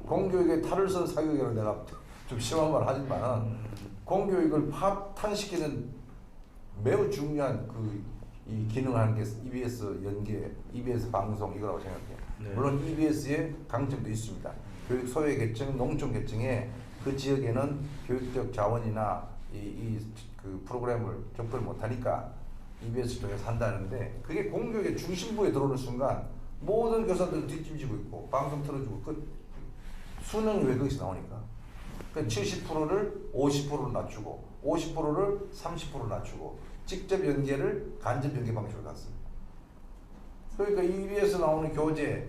Speaker 2: 공교육에 탈을 쓴 사교육이라고 내가 좀 심한 말 하지만 공교육을 파탄시키는 매우 중요한 이 기능을 하는 게 EBS 연계, EBS 방송 이거라고 생각해요.
Speaker 1: 네.
Speaker 2: 물론 EBS의 강점도 있습니다. 교육 소외 계층, 농촌 계층에 그 지역에는 교육적 자원이나 그 프로그램을 접근을 못하니까 EBS 쪽에서 한다는데 그게 공교육의 중심부에 들어오는 순간 모든 교사들 뒷짐지고 있고 방송 틀어주고 그 수능이 왜 거기서 나오니까 그러니까 70%를 50%로 낮추고 50%를 30%로 낮추고 직접 연계를 간접 연계 방식으로 갔습니다. 그러니까 EBS 나오는 교재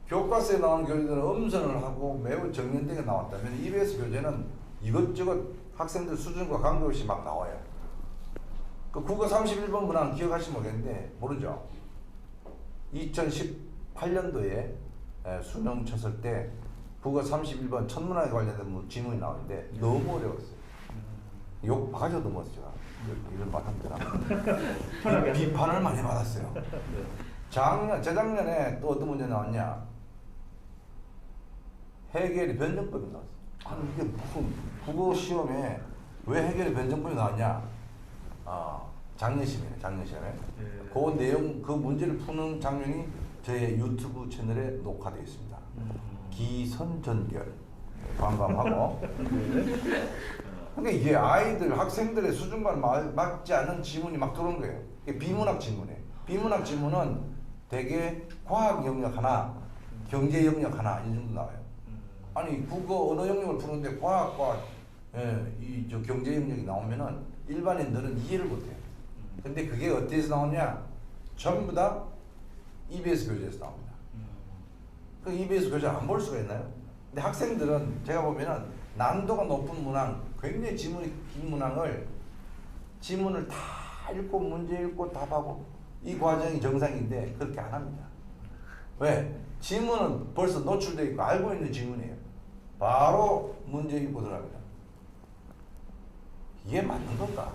Speaker 2: 교과서에 나오는 교재들은 음선을 하고 매우 정연되게 나왔다면 EBS 교재는 이것저것 학생들 수준과 관계없이 막 나와요. 그 국어 31번 문항 기억하시면 모르겠는데 모르죠? 2018년도에 수능 쳤을 때 국어 31번 첫 문항에 관련된 지문이 나오는데 너무 어려웠어요. 욕 바가지로 넘었어요. 제가. 이런 말 합니다. 비판을 많이 받았어요. 재작년에 또 어떤 문제 나왔냐? 해겔의 변정법이 나왔어요. 아니 이게 무슨 국어 시험에 왜 해겔의 변정법이 나왔냐? 작년 시험에. 그 내용, 그 문제를 푸는 장면이 제 유튜브 채널에 녹화되어 있습니다. 기선전결 관광하고. 그러니까 이게 아이들, 학생들의 수준과 맞지 않는 지문이 막 들어오는 거예요. 이게 비문학 지문이에요. 비문학 지문은 대개 과학 영역 하나, 경제 영역 하나 이 정도 나와요. 아니 국어 언어 영역을 푸는데 과학과 경제 영역이 나오면은 일반인들은 이해를 못해요. 근데 그게 어디에서 나오냐? 전부 다 EBS 교재에서 나옵니다. 그 EBS 교재 안 볼 수가 있나요? 근데 학생들은 제가 보면은 난도가 높은 문항, 굉장히 지문이 긴 문항을 지문을 다 읽고 문제 읽고 답하고 이 과정이 정상인데 그렇게 안 합니다. 왜? 지문은 벌써 노출되어 있고 알고 있는 지문이에요. 바로 문제 읽고 들어갑니다. 이게 맞는 건가?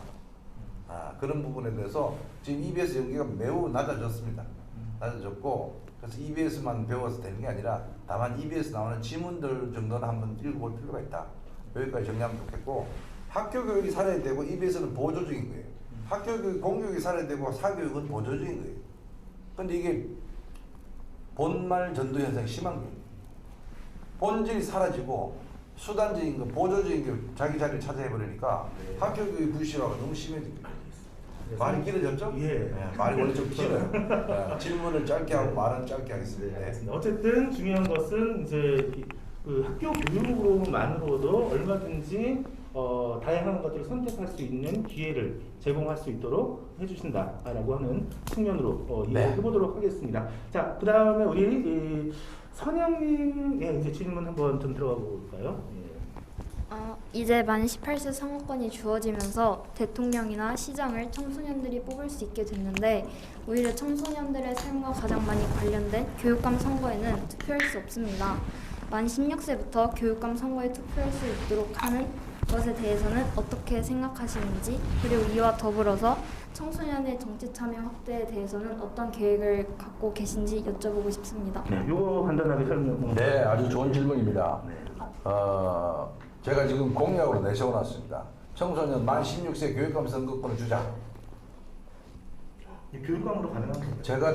Speaker 2: 그런 부분에 대해서 지금 EBS 연계가 매우 낮아졌습니다. 낮아졌고 그래서 EBS만 배워서 되는 게 아니라 다만 EBS 나오는 지문들 정도는 한번 읽어볼 필요가 있다. 여기까지 정리하면 좋겠고 학교 교육이 살아야 되고 EBS는 보조적인 거예요. 학교 교육, 공교육이 살아야 되고 사교육은 보조적인 거예요. 근데 이게 본말 전도 현상이 심한 거예요. 본질이 사라지고 수단적인 거, 보조적인 게 자기 자리를 차지해버리니까 학교 교육 불신화가 너무 심해진 거예요. 말이 길어졌죠?
Speaker 1: 예.
Speaker 2: 말이 원래 좀 길어요. 질문을 짧게 하고 말은 짧게 하겠습니다.
Speaker 1: 어쨌든 중요한 것은 이제 그 학교 교육으로만으로도 얼마든지 다양한 것들을 선택할 수 있는 기회를 제공할 수 있도록 해주신다라고 하는 측면으로 이해해 보도록 하겠습니다. 자, 그 다음에 우리 선영님의 이제 질문 한번 좀 들어가 볼까요?
Speaker 10: 이제 만 18세 선거권이 주어지면서 대통령이나 시장을 청소년들이 뽑을 수 있게 됐는데 오히려 청소년들의 삶과 가장 많이 관련된 교육감 선거에는 투표할 수 없습니다. 만 16세부터 교육감 선거에 투표할 수 있도록 하는 것에 대해서는 어떻게 생각하시는지, 그리고 이와 더불어서 청소년의 정치 참여 확대에 대해서는 어떤 계획을 갖고 계신지 여쭤보고 싶습니다.
Speaker 1: 네, 요거 간단하게 설명.
Speaker 2: 네, 아주 좋은 질문입니다. 제가 지금 공약으로 내세워놨습니다. 청소년 만 16세 교육감 선거권을 주자.
Speaker 1: 이 교육감으로 가능한 건가요?
Speaker 2: 제가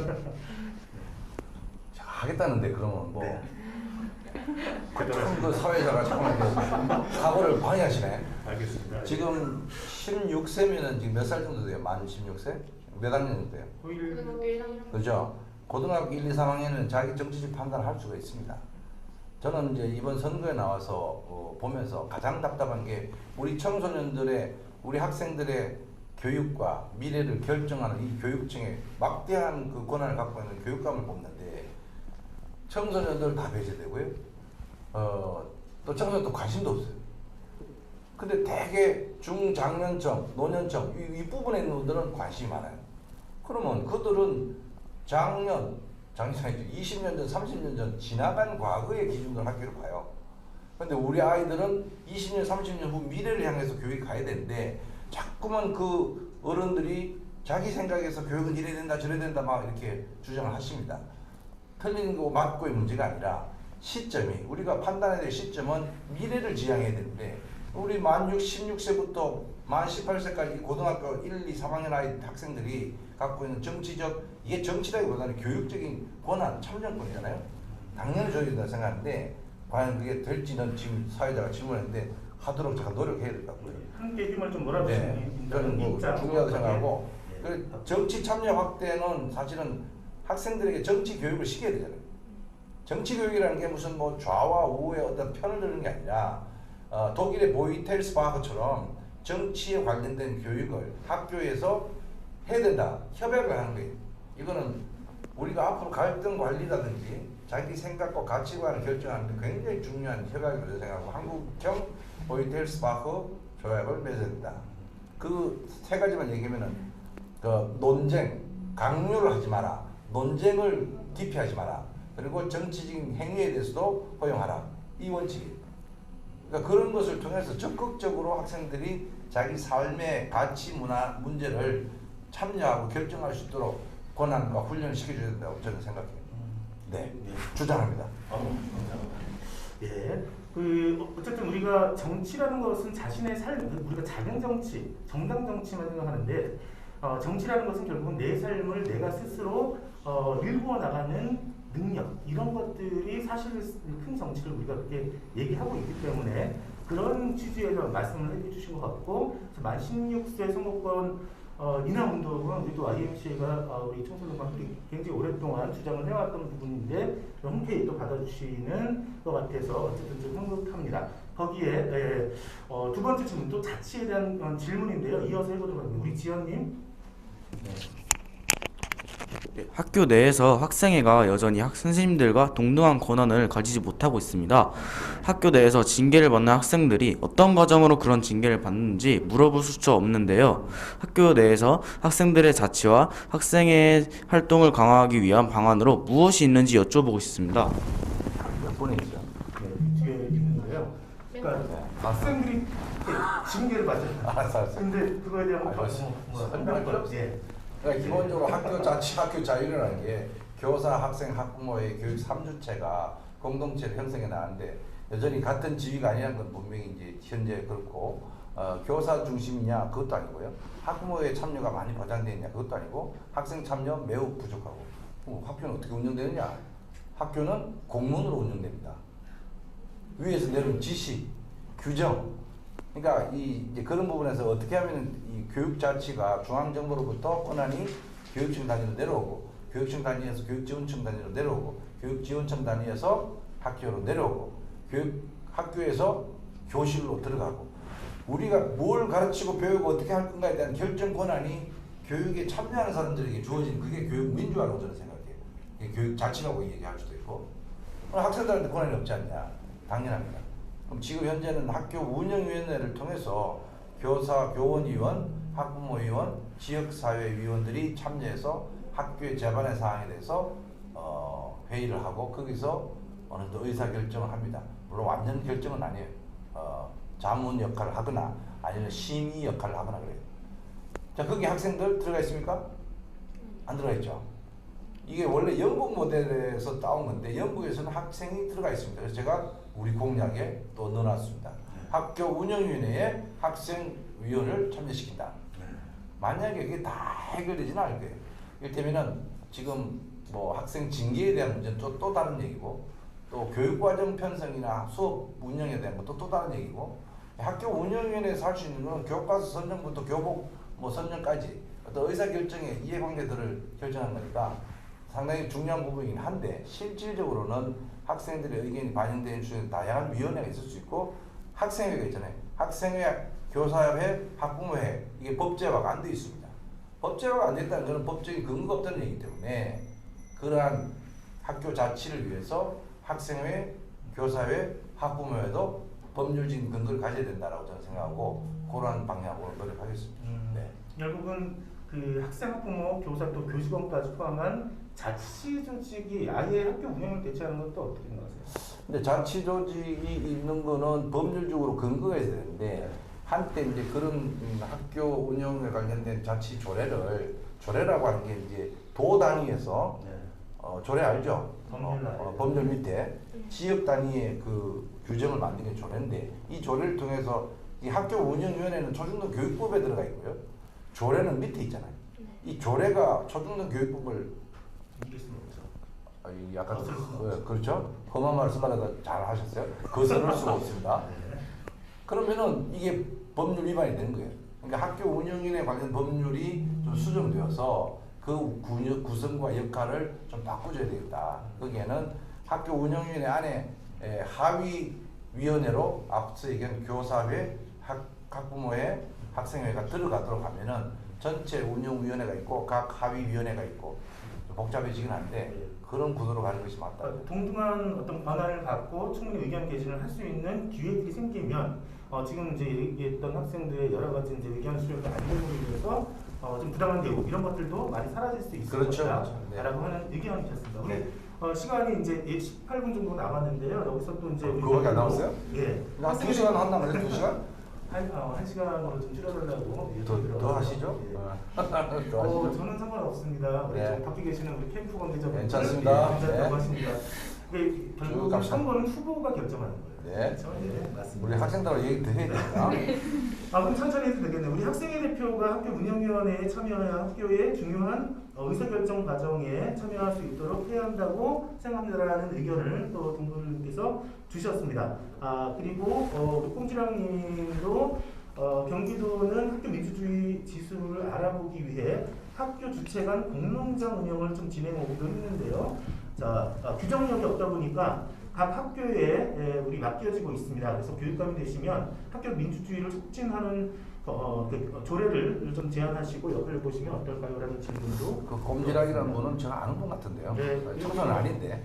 Speaker 2: 하겠다는데 그러면 뭐
Speaker 1: 네.
Speaker 2: 그 사회자가 잠깐만 사고를 방해하시네.
Speaker 1: 알겠습니다.
Speaker 2: 지금 16세면은 지금 몇 살 정도 돼요? 만 16세? 몇 학년 정도 돼요? 그죠? 고등학교 1, 2, 3학년은 자기 정치적 판단을 할 수가 있습니다. 저는 이제 이번 선거에 나와서 보면서 가장 답답한 게 우리 청소년들의, 우리 학생들의 교육과 미래를 결정하는 이 교육청에 막대한 그 권한을 갖고 있는 교육감을 뽑는데 청소년들 다 배제되고요. 또 청소년도 관심도 없어요. 근데 대개 중장년층, 노년층 이 부분에 있는 분들은 관심이 많아요. 그러면 그들은 작년 20년 전, 30년 전 지나간 과거의 기준으로 학교를 가요. 근데 우리 아이들은 20년, 30년 후 미래를 향해서 교육이 가야 되는데 자꾸만 그 어른들이 자기 생각에서 교육은 이래야 된다, 저래야 된다 막 이렇게 주장을 하십니다. 틀린 거 맞고의 문제가 아니라 시점이, 우리가 판단해야 될 시점은 미래를 지향해야 되는데 우리 만 16세부터 만 18세까지 고등학교 1, 2, 3학년 아이 학생들이 갖고 있는 정치적, 이게 정치라기보다는 교육적인 권한, 참정권이잖아요. 당연히 줘야 된다고 생각하는데 과연 그게 될지는 지금 사회자가 질문했는데 하도록 제가 노력해야 될 것 같고요.
Speaker 1: 함께 힘을 좀 몰아주시는
Speaker 2: 네, 저는 뭐 중요하다고 생각하고
Speaker 1: 네.
Speaker 2: 정치 참여 확대는 사실은 학생들에게 정치 교육을 시켜야 되잖아요. 정치 교육이라는 게 무슨 뭐 좌와 우의 어떤 편을 드는 게 아니라 독일의 보이텔스바흐처럼 정치에 관련된 교육을 학교에서 해야 된다. 협약을 하는 거예요. 이거는 우리가 앞으로 갈등 관리라든지 자기 생각과 가치관을 결정하는 데 굉장히 중요한 협약이라고 생각하고 한국형 보이텔스바흐 조약을 맺어야 된다. 그 세 가지만 얘기하면은 그 논쟁, 강요를 하지 마라. 논쟁을 기피하지 마라. 그리고 정치적인 행위에 대해서도 허용하라. 이 원칙이에요. 그러니까 그런 것을 통해서 적극적으로 학생들이 자기 삶의 가치, 문화, 문제를 참여하고 결정할 수 있도록 권한과 훈련을 시켜줘야 된다고 저는 생각해요. 네, 주장합니다.
Speaker 1: 예. 어쨌든 우리가 정치라는 것은 자신의 삶, 우리가 작은 정치, 정당 정치만 생각하는데 정치라는 것은 결국은 내 삶을 내가 스스로 일구어 나가는 능력, 이런 것들이 사실 큰 정치를 우리가 그렇게 얘기하고 있기 때문에 그런 취지에서 말씀을 해주신 것 같고, 만 16세 선거권 인하 운동은 우리 또 IMC가 우리 청소년과 함께 굉장히 오랫동안 주장을 해왔던 부분인데 흔쾌히 또 받아주시는 것 같아서 어쨌든 좀 행복합니다. 거기에 두 번째 질문, 또 자치에 대한 질문인데요. 이어서 해보도록 하겠습니다. 우리 지연님.
Speaker 3: 학교 내에서 학생회가 여전히 선생님들과 동등한 권한을 가지지 못하고 있습니다. 학교 내에서 징계를 받는 학생들이 어떤 과정으로 그런 징계를 받는지 물어볼 수조차 없는데요. 학교 내에서 학생들의 자치와 학생회 활동을 강화하기 위한 방안으로 무엇이 있는지 여쭤보고 싶습니다.
Speaker 2: 몇 번에 있죠?
Speaker 1: 네, 뒤에 있는데요. 그러니까 학생들이 징계를 받잖아요.
Speaker 2: 알았어.
Speaker 1: 근데 그거에 대한
Speaker 2: 설명을
Speaker 1: 예.
Speaker 2: 그러니까 기본적으로 학교 자치, 학교 자율이라는 게 교사, 학생, 학부모의 교육 3주체가 공동체를 형성해 나가는데 여전히 같은 지위가 아니라는 건 분명히 이제 현재 그렇고 교사 중심이냐 그것도 아니고요. 학부모의 참여가 많이 보장되어 있냐 그것도 아니고 학생 참여 매우 부족하고 학교는 어떻게 운영되느냐? 학교는 공문으로 운영됩니다. 위에서 내려온 지시, 규정. 그러니까 이제 그런 부분에서 어떻게 하면 이 교육 자치가 중앙정부로부터 권한이 교육청 단위로 내려오고, 교육청 단위에서 교육지원청 단위로 내려오고, 교육지원청 단위에서 학교로 내려오고, 학교에서 교실로 들어가고, 우리가 뭘 가르치고 교육을 어떻게 할 건가에 대한 결정 권한이 교육에 참여하는 사람들에게 주어진, 그게 교육 민주화라고 저는 생각해요. 이게 교육 자치라고 얘기할 수도 있고. 학생들한테 권한이 없지 않냐? 당연합니다. 그럼 지금 현재는 학교 운영위원회를 통해서 교사, 교원위원, 학부모위원, 지역사회위원들이 참여해서 학교의 제반의 사항에 대해서 회의를 하고 거기서 어느 정도 의사결정을 합니다. 물론 완전 결정은 아니에요. 자문 역할을 하거나 아니면 심의 역할을 하거나 그래요. 자, 거기 학생들 들어가 있습니까? 안 들어가 있죠. 이게 원래 영국 모델에서 따온 건데 영국에서는 학생이 들어가 있습니다. 그래서 제가 우리 공약에 또 넣어놨습니다. 학교 운영위원회에 학생위원을 참여시킨다. 만약에 이게 다 해결되지는 않을 거예요. 이를테면은 지금 뭐 학생 징계에 대한 문제는 또 다른 얘기고, 또 교육과정 편성이나 수업 운영에 대한 것도 또 다른 얘기고, 학교 운영위원회에서 할 수 있는 건 교과서 선정부터 교복 뭐 선정까지 어떤 의사결정의 이해관계들을 결정하는 거니까 상당히 중요한 부분이긴 한데, 실질적으로는 학생들의 의견이 반영되는 수 있는 다양한 위원회가 있을 수 있고, 학생회가 있잖아요. 학생회, 교사회, 학부모회, 이게 법제화가 안 돼 있습니다. 법제화가 안 됐다는 것은 법적인 근거가 없다는 얘기기 때문에, 그러한 학교 자치를 위해서 학생회, 교사회, 학부모회도 법률적인 근거를 가져야 된다라고 저는 생각하고, 그러한 방향으로 노력하겠습니다. 네.
Speaker 1: 결국은 그 학생, 학부모, 교사 또 교직원까지 포함한 자치 조직이 아예 학교 운영을 대체하는 것도 어떻게 생각하세요?
Speaker 2: 근데 자치 조직이 있는 거는 법률적으로 근거가 있어야 되는데, 한때 이제 그런 학교 운영에 관련된 자치 조례라고 하는 게 이제 도 단위에서 조례 알죠? 법률 밑에 지역 단위의 그 규정을 만든 게 조례인데, 이 조례를 통해서 이 학교 운영위원회는 초중등 교육법에 들어가 있고요. 조례는 밑에 있잖아요. 이 조례가 초중등 교육법을
Speaker 1: 이길 수는 없죠.
Speaker 2: 약간 그렇죠? 험한 말씀하다가 잘 하셨어요. 거스를 수가 없습니다. 그러면은 이게 법률 위반이 되는 거예요. 그러니까 학교 운영위원회 관련 법률이 좀 수정되어서 그 구성과 역할을 좀 바꿔줘야 되겠다. 거기에는 학교 운영위원회 안에 하위 위원회로 앞서 얘기한 교사회, 학부모회, 학생회가 들어가도록 하면은 전체 운영위원회가 있고 각 하위 위원회가 있고 좀 복잡해지긴 한데 그런 구도로 가는 것이 맞다.
Speaker 1: 동등한 어떤 권한을 갖고 충분히 의견 개진을 할 수 있는 기회들이 생기면 지금 이제 얘기했던 학생들의 여러 가지 이제 의견 수렴이 안 되는 위해서 좀 부당한 대우 이런 것들도 많이 사라질 수 있을 거다라고 하는 의견이셨습니다. 우리 시간이 이제 18분 정도 남았는데요. 여기서 또 이제
Speaker 2: 그거밖에 안 남았어요?
Speaker 1: 예.
Speaker 2: 한 2시간 한다 그래요? 2시간?
Speaker 1: 한 시간으로 좀 줄여달라고.
Speaker 2: 더 하시죠?
Speaker 1: 예. 저는 상관없습니다.
Speaker 2: 네.
Speaker 1: 좀 밖에 계시는 우리 캠프 관계자분들
Speaker 2: 괜찮습니다.
Speaker 1: 괜찮다고
Speaker 2: 네.
Speaker 1: 하십니다. 결국 선거는 후보가 결정하는 거예요.
Speaker 2: 네.
Speaker 1: 네, 맞습니다.
Speaker 2: 우리 학생들하고 얘기 더 해야 됩니다.
Speaker 1: 그럼 천천히 해도 되겠네요. 우리 학생회 대표가 학교 운영위원회에 참여해야 학교의 중요한 의사결정 과정에 참여할 수 있도록 해야 한다고 생각합니다라는 의견을 또 동료님께서 주셨습니다. 그리고 우리 꽁지랑님도 경기도는 학교 민주주의 지수를 알아보기 위해 학교 주체 간 공론장 운영을 좀 진행하기도 했는데요. 자, 규정력이 없다 보니까 각 학교에 우리 맡겨지고 있습니다. 그래서 교육감이 되시면 학교 민주주의를 촉진하는 조례를 좀 제안하시고 옆을 보시면 어떨까요? 라는 질문도.
Speaker 2: 그 꼼지락이라는 분은 제가 아는 분 같은데요.
Speaker 1: 네.
Speaker 2: 청소는 아닌데.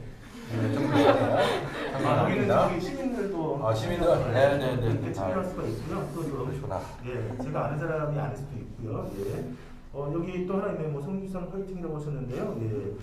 Speaker 1: 여기는 저기 시민들도
Speaker 2: 시민들. 네네네.
Speaker 1: 참여할 수가 있고요. 또
Speaker 2: 그러시구나.
Speaker 1: 예, 제가 아는 사람이 아닐 수도 있고요. 예. 여기 또 하나 있네요. 뭐 성규선 화이팅이라고 하셨는데요. 예.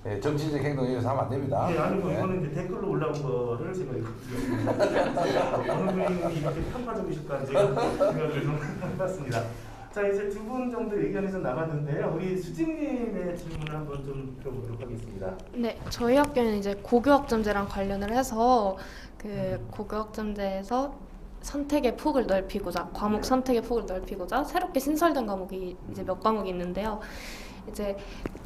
Speaker 2: 네, 정치적 행동에 의해서 하면 안 됩니다.
Speaker 1: 네, 아니고 이거는 이제 댓글로 올라온 거를 제가 읽었습니다. 어느 분이 이렇게 편파적이실까 제가 생각을 좀 해봤습니다. 자, 이제 두 분 정도 의견이 좀 남았는데요. 우리 수진님의 질문을 한번 좀 들어보도록 하겠습니다.
Speaker 8: 네, 저희 학교는 이제 고교학점제랑 관련을 해서 그 고교학점제에서 선택의 폭을 넓히고자, 과목 선택의 폭을 넓히고자 새롭게 신설된 과목이 이제 몇 과목이 있는데요. 이제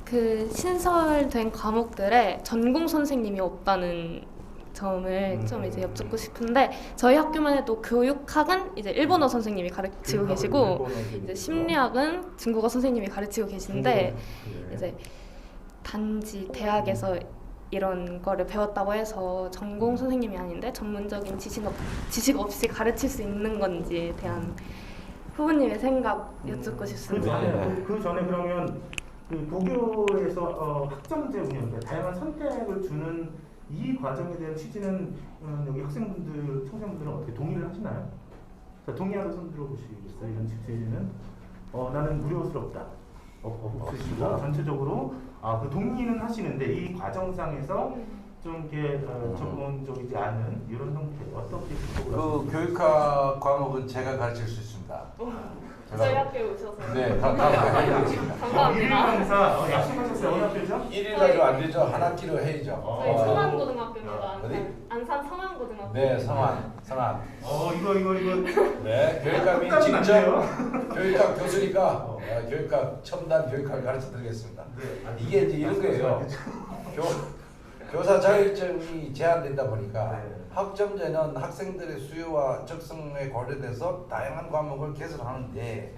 Speaker 8: 그 신설된 과목들에 전공 선생님이 없다는 점을 좀 이제 여쭙고 싶은데, 저희 학교만 해도 교육학은 이제 일본어 선생님이 가르치고 계시고 이제 심리학은 중국어 선생님이 가르치고 계신데, 이제 단지 대학에서 이런 거를 배웠다고 해서 전공 선생님이 아닌데 전문적인 지식 없이 가르칠 수 있는 건지에 대한 후보님의 생각 여쭙고 싶습니다.
Speaker 1: 그 전에 그러면 그 고교에서 학점제 운영, 그러니까 다양한 선택을 주는 이 과정에 대한 취지는 여기 학생분들, 청소년분들은 어떻게 동의를 하시나요? 자, 동의하는 손 들어보시겠어요? 이런 취지는 나는 무료스럽다. 없으시고 전체적으로 그 동의는 하시는데 이 과정상에서 좀 이렇게 전문적이지 않은 이런 형태 어떻게
Speaker 2: 그 교육학 과목은 제가 가르칠 수 있습니다.
Speaker 8: 저희 학교에 오셔서.
Speaker 2: 네, 다음에 해드리겠습니다.
Speaker 8: 감사합니다.
Speaker 1: 강사 약속하셨어요. 어느 학교죠?
Speaker 2: 1일 가지고 안 되죠. 한 학기로 해야죠.
Speaker 8: 저희 성안고등학교입니다.
Speaker 2: 어디?
Speaker 8: 안산 성안고등학교.
Speaker 2: 네, 성안.
Speaker 1: 이거
Speaker 2: 네, 교육감이
Speaker 1: 끝까지
Speaker 2: 직접 교육학 교수니까 교육학 첨단 교육학을 가르쳐 드리겠습니다.
Speaker 1: 네.
Speaker 2: 이게 이제 이런 거예요. 교사 자격증이 제한된다 보니까
Speaker 1: 네.
Speaker 2: 학점제는 학생들의 수요와 적성에 고려돼서 다양한 과목을 개설하는데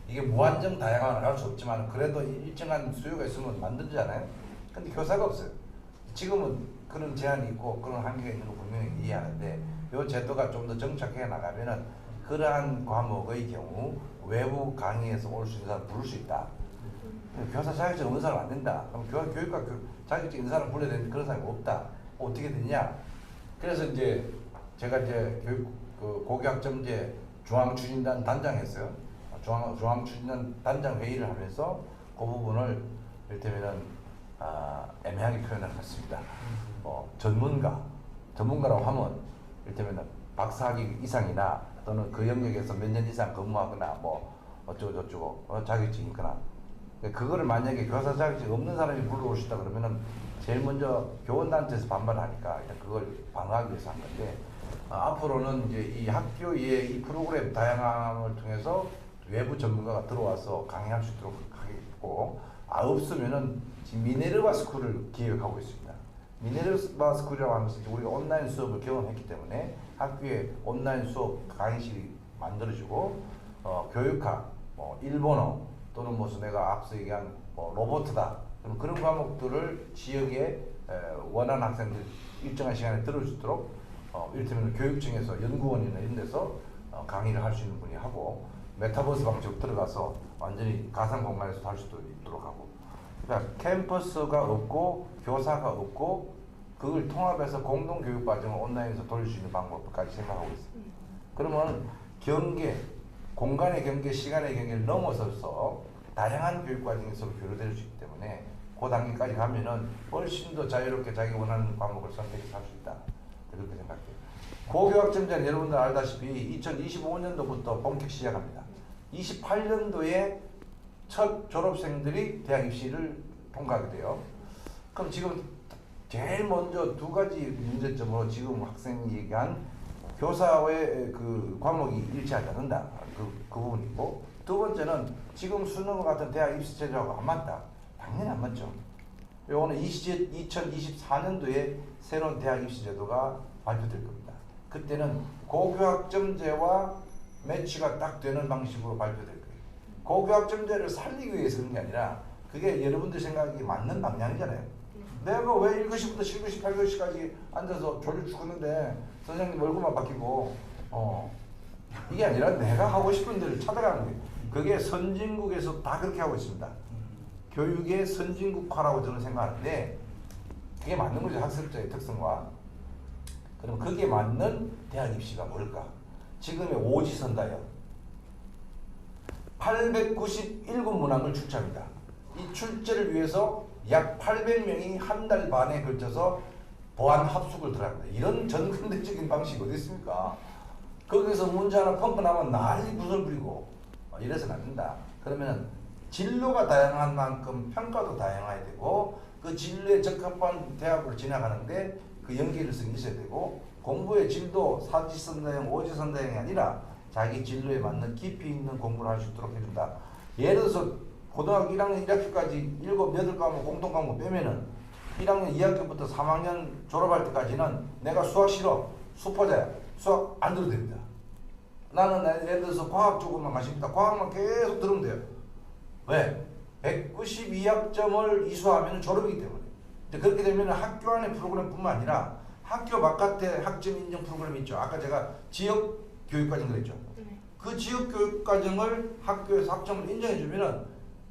Speaker 2: 이게 무한정 다양한 할 수 없지만 그래도 일정한 수요가 있으면 만들잖아요. 근데 교사가 없어요. 지금은 그런 제한이 있고 그런 한계가 있는 거 분명히 이해하는데 이 제도가 좀 더 정착해 나가면은 그러한 과목의 경우 외부 강의에서 올 수 있는 사람 부를 수 있다. 교사 자격증 없는 사람 안 된다. 그럼 교육과 자격증 있는 사람 불러야 되는데 그런 사람이 없다. 어떻게 되냐? 그래서 이제 제가 이제 고교학점제 중앙추진단 단장했어요. 중앙추진단 단장 회의를 하면서 그 부분을 이를테면은 애매하게 표현을 했습니다. 전문가라고 하면 이를테면은 박사학위 이상이나 또는 그 영역에서 몇 년 이상 근무하거나 뭐 어쩌고 자격증이 있거나 그거를 만약에 교사 자격증 없는 사람이 불러올 수 있다 그러면은 제일 먼저 교원단체에서 반발하니까 일단 그걸 방어하기 위해서 한 건데 앞으로는 이제 이 학교의 이 프로그램 다양함을 통해서 외부 전문가가 들어와서 강의할 수 있도록 하겠고 없으면은 지금 미네르바 스쿨을 기획하고 있습니다. 미네르바 스쿨이라고 하면서 우리가 온라인 수업을 경험했기 때문에 학교에 온라인 수업 강의실이 만들어지고 교육학, 일본어 또는 무슨 내가 앞서 얘기한 로봇이다 그런 과목들을 지역에 원하는 학생들 일정한 시간에 들을 수 있도록 이를테면 교육청에서 연구원이나 이런 데서 강의를 할 수 있는 분이 하고 메타버스 방식으로 들어가서 완전히 가상 공간에서 할 수도 있도록 하고 그러니까 캠퍼스가 없고 교사가 없고 그걸 통합해서 공동 교육 과정을 온라인에서 돌릴 수 있는 방법까지 생각하고 있습니다. 그러면 공간의 경계, 시간의 경계를 넘어서서 다양한 교육 과정이 서로 교류될 수 있기 때문에 그 단계까지 가면은 훨씬 더 자유롭게 자기가 원하는 과목을 선택해서 할 수 있다. 그렇게 생각해요. 고교학점제는 여러분들 알다시피 2025년도부터 본격 시작합니다. 28년도에 첫 졸업생들이 대학 입시를 통과하게 돼요. 그럼 지금 제일 먼저 두 가지 문제점으로 지금 학생이 얘기한 교사의 그 과목이 일치하지 않는다. 그 부분이 있고 두 번째는 지금 수능과 같은 대학 입시 제도하고 안 맞다. 당연히 안 맞죠. 요거는 2024년도에 새로운 대학 입시 제도가 발표될 겁니다. 그때는 고교학점제와 매치가 딱 되는 방식으로 발표될 거예요. 고교학점제를 살리기 위해서 그런 게 아니라 그게 여러분들 생각이 맞는 방향이잖아요. 내가 왜 1교시부터 7교시, 8교시까지 앉아서 졸려 죽었는데 선생님 얼굴만 바뀌고 이게 아니라 내가 하고 싶은 데를 찾아가는 거예요. 그게 선진국에서 다 그렇게 하고 있습니다. 교육의 선진국화라고 저는 생각하는데 그게 맞는 거죠. 학습자의 특성과. 그럼 그게 맞는 대학 입시가 뭘까? 지금의 오지선다요. 891문항을 출제합니다. 이 출제를 위해서 약 800명이 한 달 반에 걸쳐서 보안 합숙을 들어갑니다. 이런 전근대적인 방식이 어디 있습니까? 거기서 문제 하나 펑크 나면 난리 부설 부리고 이래서는 안 된다. 그러면 진로가 다양한 만큼 평가도 다양해야 되고 그 진로에 적합한 대학으로 진학하는데 그 연계성이 있어야 되고 공부의 질도 사지선다형, 오지선다형이 아니라 자기 진로에 맞는 깊이 있는 공부를 할 수 있도록 해준다. 예를 들어서 고등학교 1학년 1학기까지 7, 8과목 공통과목 빼면은 1학년 2학기부터 3학년 졸업할 때까지는 내가 수학 싫어, 수포자야, 수학 안 들어도 됩니다. 나는 예를 들어서 과학 쪽으로만 가십니다. 과학만 계속 들으면 돼요. 왜? 192학점을 이수하면 졸업이기 때문에. 그렇게 되면 학교 안의 프로그램뿐만 아니라 학교 바깥에 학점 인정 프로그램이 있죠. 아까 제가 지역 교육과정 그랬죠. 그 지역 교육과정을 학교에서 학점을 인정해주면은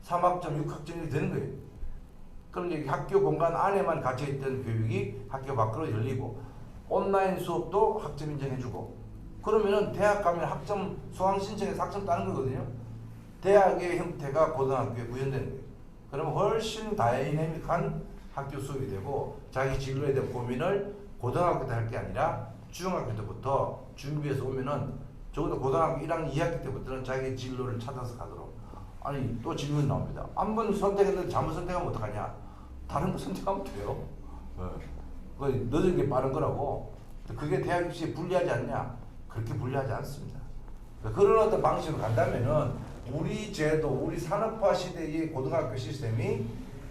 Speaker 2: 3학점, 6학점이 되는 거예요. 그럼 이제 학교 공간 안에만 갇혀있던 교육이 학교 밖으로 열리고 온라인 수업도 학점 인정해주고 그러면은 대학 가면 학점 수강 신청해서 학점 따는 거거든요. 대학의 형태가 고등학교에 구현되는 거예요. 그러면 훨씬 다이내믹한 학교 수업이 되고 자기 진로에 대한 고민을 고등학교 때 할 게 아니라 중학교 때부터 준비해서 오면은 적어도 고등학교 1학년 2학기 때부터는 자기 진로를 찾아서 가도록. 아니 또 질문 나옵니다. 한 번 선택했는데 잘못 선택하면 어떡하냐? 다른 거 선택하면 돼요. 그 늦은 게 빠른 거라고. 그게 대학 입시에 불리하지 않냐? 그렇게 불리하지 않습니다. 그런 어떤 방식으로 간다면은 우리 제도, 우리 산업화 시대의 고등학교 시스템이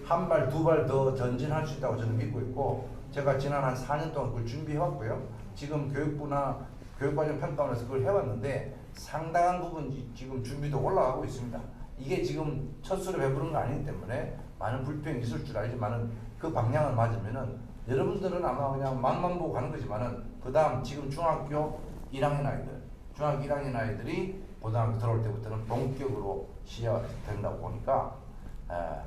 Speaker 2: 한 발, 두 발 더 전진할 수 있다고 저는 믿고 있고, 제가 지난 한 4년 동안 그걸 준비해왔고요. 지금 교육부나 교육과정 평가원에서 그걸 해왔는데 상당한 부분 지금 준비도 올라가고 있습니다. 이게 지금 첫 수를 베푸는 거 아니기 때문에 많은 불평이 있을 줄 알지만은 그 방향을 맞으면은 여러분들은 아마 그냥 맛만 보고 가는 거지만은 그 다음 지금 중학교 1학년 아이들, 중학교 1학년 아이들이 고등학교 들어올 때부터는 본격으로 시작이 된다고 보니까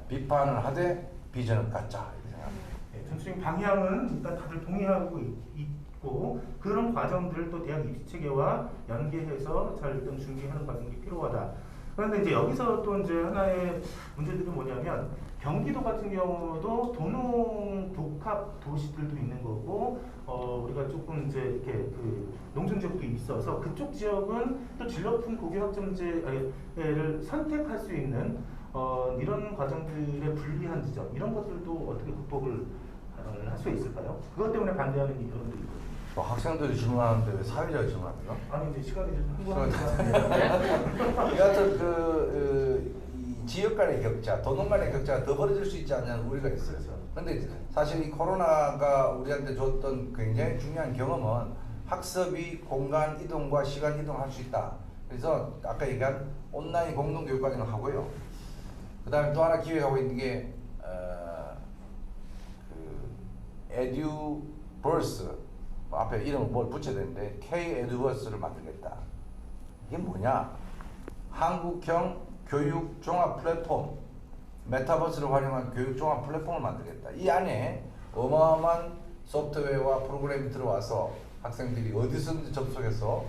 Speaker 2: 비판을 하되 비전은 갖자 이렇게 생각합니다.
Speaker 1: 전체적인 방향은 일단 다들 동의하고 있고 그런 과정들을 또 대학 입시 체계와 연계해서 잘 일단 준비하는 과정이 필요하다. 그런데 이제 여기서 또 이제 하나의 문제들이 뭐냐면 경기도 같은 경우도 도농 복합 도시들도 있는 거고 우리가 조금 이제 이렇게 그 농촌 지역도 있어서 그쪽 지역은 또 질 높은 고교학점제를 선택할 수 있는 이런 과정들의 불리한 지점 이런 것들도 어떻게 극복을 할 수 있을까요? 그것 때문에 반대하는 이유들이 있거든요.
Speaker 2: 학생들이 질문하는데 왜 사회자가 질문합니까?
Speaker 1: 아니 이제 시간이 좀 흥분하니까.
Speaker 2: 여하튼 이 지역 간의 격차, 도농 간의 격차가 더 벌어질 수 있지 않냐는 우리가 있어요. 그런데 사실 이 코로나가 우리한테 줬던 굉장히 중요한 경험은 학습이 공간 이동과 시간 이동할 수 있다. 그래서 아까 얘기한 온라인 공동교육과정을 하고요. 그 다음에 또 하나 기획하고 있는 게 에듀버스 앞에 이름을 뭘 붙여야 되는데 K-에듀버스를 만들겠다. 이게 뭐냐? 한국형 교육 종합 플랫폼, 메타버스를 활용한 교육 종합 플랫폼을 만들겠다. 이 안에 어마어마한 소프트웨어와 프로그램이 들어와서 학생들이 어디서든지 접속해서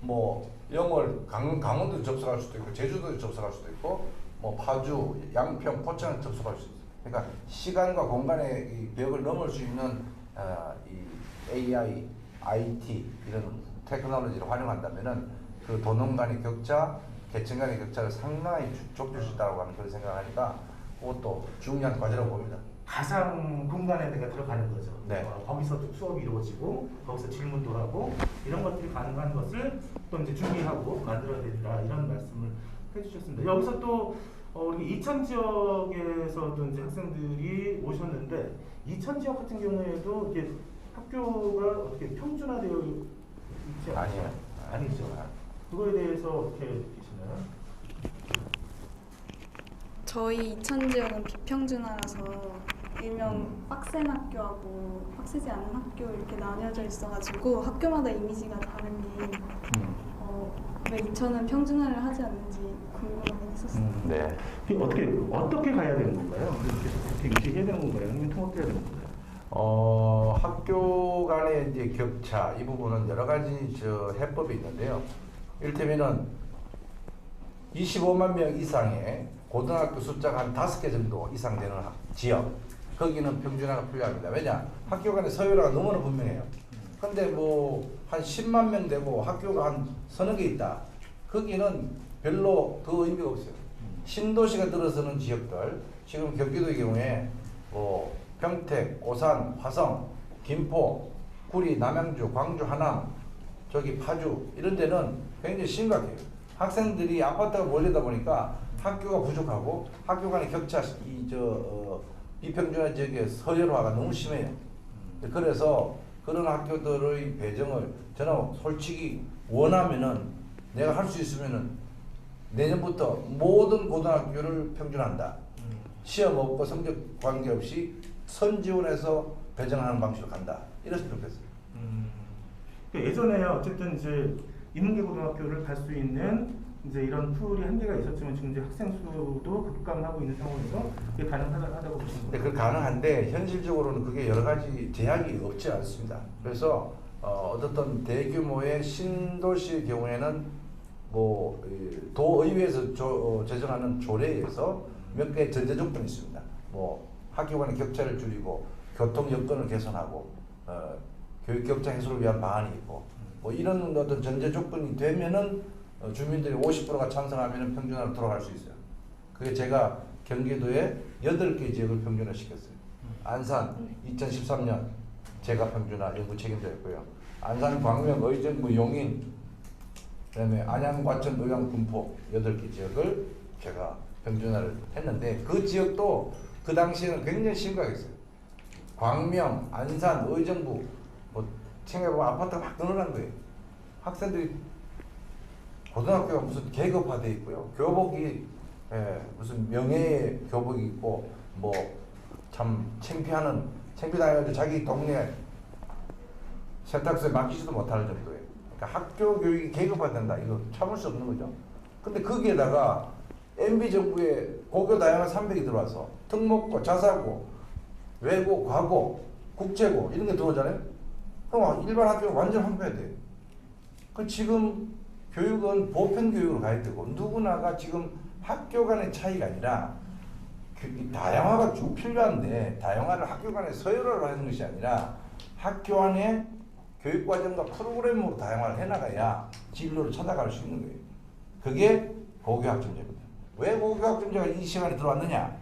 Speaker 2: 뭐 영월 강원도 접속할 수도 있고 제주도 접속할 수도 있고 뭐 파주, 양평, 포천을 접속할 수 있어요. 그러니까 시간과 공간의 이 벽을 넘을 수 있는 이 AI, IT 이런 테크놀로지를 활용한다면은 그 도농 간의 격차, 계층 간의 격차를 상당히 좁힐 수 있다고 하는 그런 생각을 하니까 그것도 중요한 과제라고 봅니다.
Speaker 1: 가상 공간에 내가 들어가는 거죠.
Speaker 2: 네.
Speaker 1: 거기서 수업이 이루어지고 거기서 질문도 하고 이런 것들이 가능한 것을 또 이제 준비하고 만들어야 된다 이런 말씀을 해주셨습니다. 여기서 또 우리 이천 지역에서도 이제 학생들이 오셨는데 이천 지역 같은 경우에도 이게 학교가 어떻게 평준화되어 있지
Speaker 2: 아니에요.
Speaker 1: 아니죠. 그거에 대해서 어떻게 느끼시나요?
Speaker 5: 저희 이천 지역은 비평준화라서 일명 빡센 학교하고 빡세지 않은 학교 이렇게 나뉘어져 있어가지고 학교마다 이미지가 다른 게 왜 이천은 평준화를 하지 않는지 궁금하긴 했었어요.
Speaker 2: 네.
Speaker 1: 어떻게 가야 되는 건가요? 어떻게 유지해야 되는 건가요? 아니면 통합해야 되는 건가요?
Speaker 2: 학교 간의 이제 격차 이 부분은 여러 가지 해법이 있는데요. 이를테면은 25만 명 이상의 고등학교 숫자가 한 5개 정도 이상 되는 지역 거기는 평준화가 필요합니다. 왜냐? 학교 간의 서열화가 너무나 분명해요. 근데 뭐 한 10만 명 되고 학교가 한 서너 개 있다. 거기는 별로 그 의미가 없어요. 신도시가 들어서는 지역들 지금 경기도의 경우에 뭐 평택, 오산, 화성, 김포, 구리, 남양주, 광주, 하남, 저기 파주 이런 데는 굉장히 심각해요. 학생들이 아파트가 몰리다 보니까 학교가 부족하고 학교 간의 격차, 비평준화 지역의 서열화가 너무 심해요. 그래서 그런 학교들의 배정을 저는 솔직히 원하면은 내가 할 수 있으면은 내년부터 모든 고등학교를 평준화한다. 시험 없고 성적 관계없이 선지원해서 배정하는 방식으로 간다. 이랬으면 좋겠어요.
Speaker 1: 예전에 어쨌든 이제 인문계 고등학교를 갈 수 있는 이제 이런 풀이 한계가 있었지만 지금 이제 학생 수도 급감하고 있는 상황에서 그게 가능하다고 보시는 거예요?
Speaker 2: 네, 그 가능한데 현실적으로는 그게 여러 가지 제약이 없지 않습니다. 그래서 어떤 대규모의 신도시의 경우에는 뭐 도의회에서 제정하는 조례에 의해서 몇 개의 전제 조건이 있습니다. 뭐 학교 간의 격차를 줄이고 교통 여건을 개선하고 교육 격차 해소를 위한 방안이 있고 뭐 이런 어떤 전제 조건이 되면은 주민들이 50%가 찬성하면은 평준화로 돌아갈 수 있어요. 그게 제가 경기도에 8개 지역을 평준화 시켰어요. 안산 2013년 제가 평준화 연구 책임자였고요. 안산, 광명, 의정부, 용인, 그다음에 안양, 과천, 의왕, 군포 8개 지역을 제가 평준화를 했는데 그 지역도 그 당시에는 굉장히 심각했어요. 광명, 안산, 의정부 뭐 생각해보면 아파트가 막 늘어난 거예요. 학생들이 고등학교가 무슨 계급화돼 있고요. 교복이 무슨 명예의 교복이 있고 뭐 참 창피당해가지고 자기 동네 세탁소에 맡기지도 못할 정도예요. 그러니까 학교 교육이 계급화된다. 이거 참을 수 없는 거죠. 근데 거기에다가 MB 정부에 고교 다양한 300이 들어와서 특목고, 자사고, 외고, 과고, 국제고 이런 게 들어오잖아요. 그럼 일반 학교가 완전 황폐해야 돼요. 그 지금 교육은 보편 교육으로 가야 되고 누구나가 지금 학교 간의 차이가 아니라 다양화가 쭉 필요한데 다양화를 학교 간의 서열화로 하는 것이 아니라 학교 안에 교육과정과 프로그램으로 다양화를 해나가야 진로를 찾아갈 수 있는 거예요. 그게 고교학점제입니다. 왜 고교학점제가 이 시간에 들어왔느냐?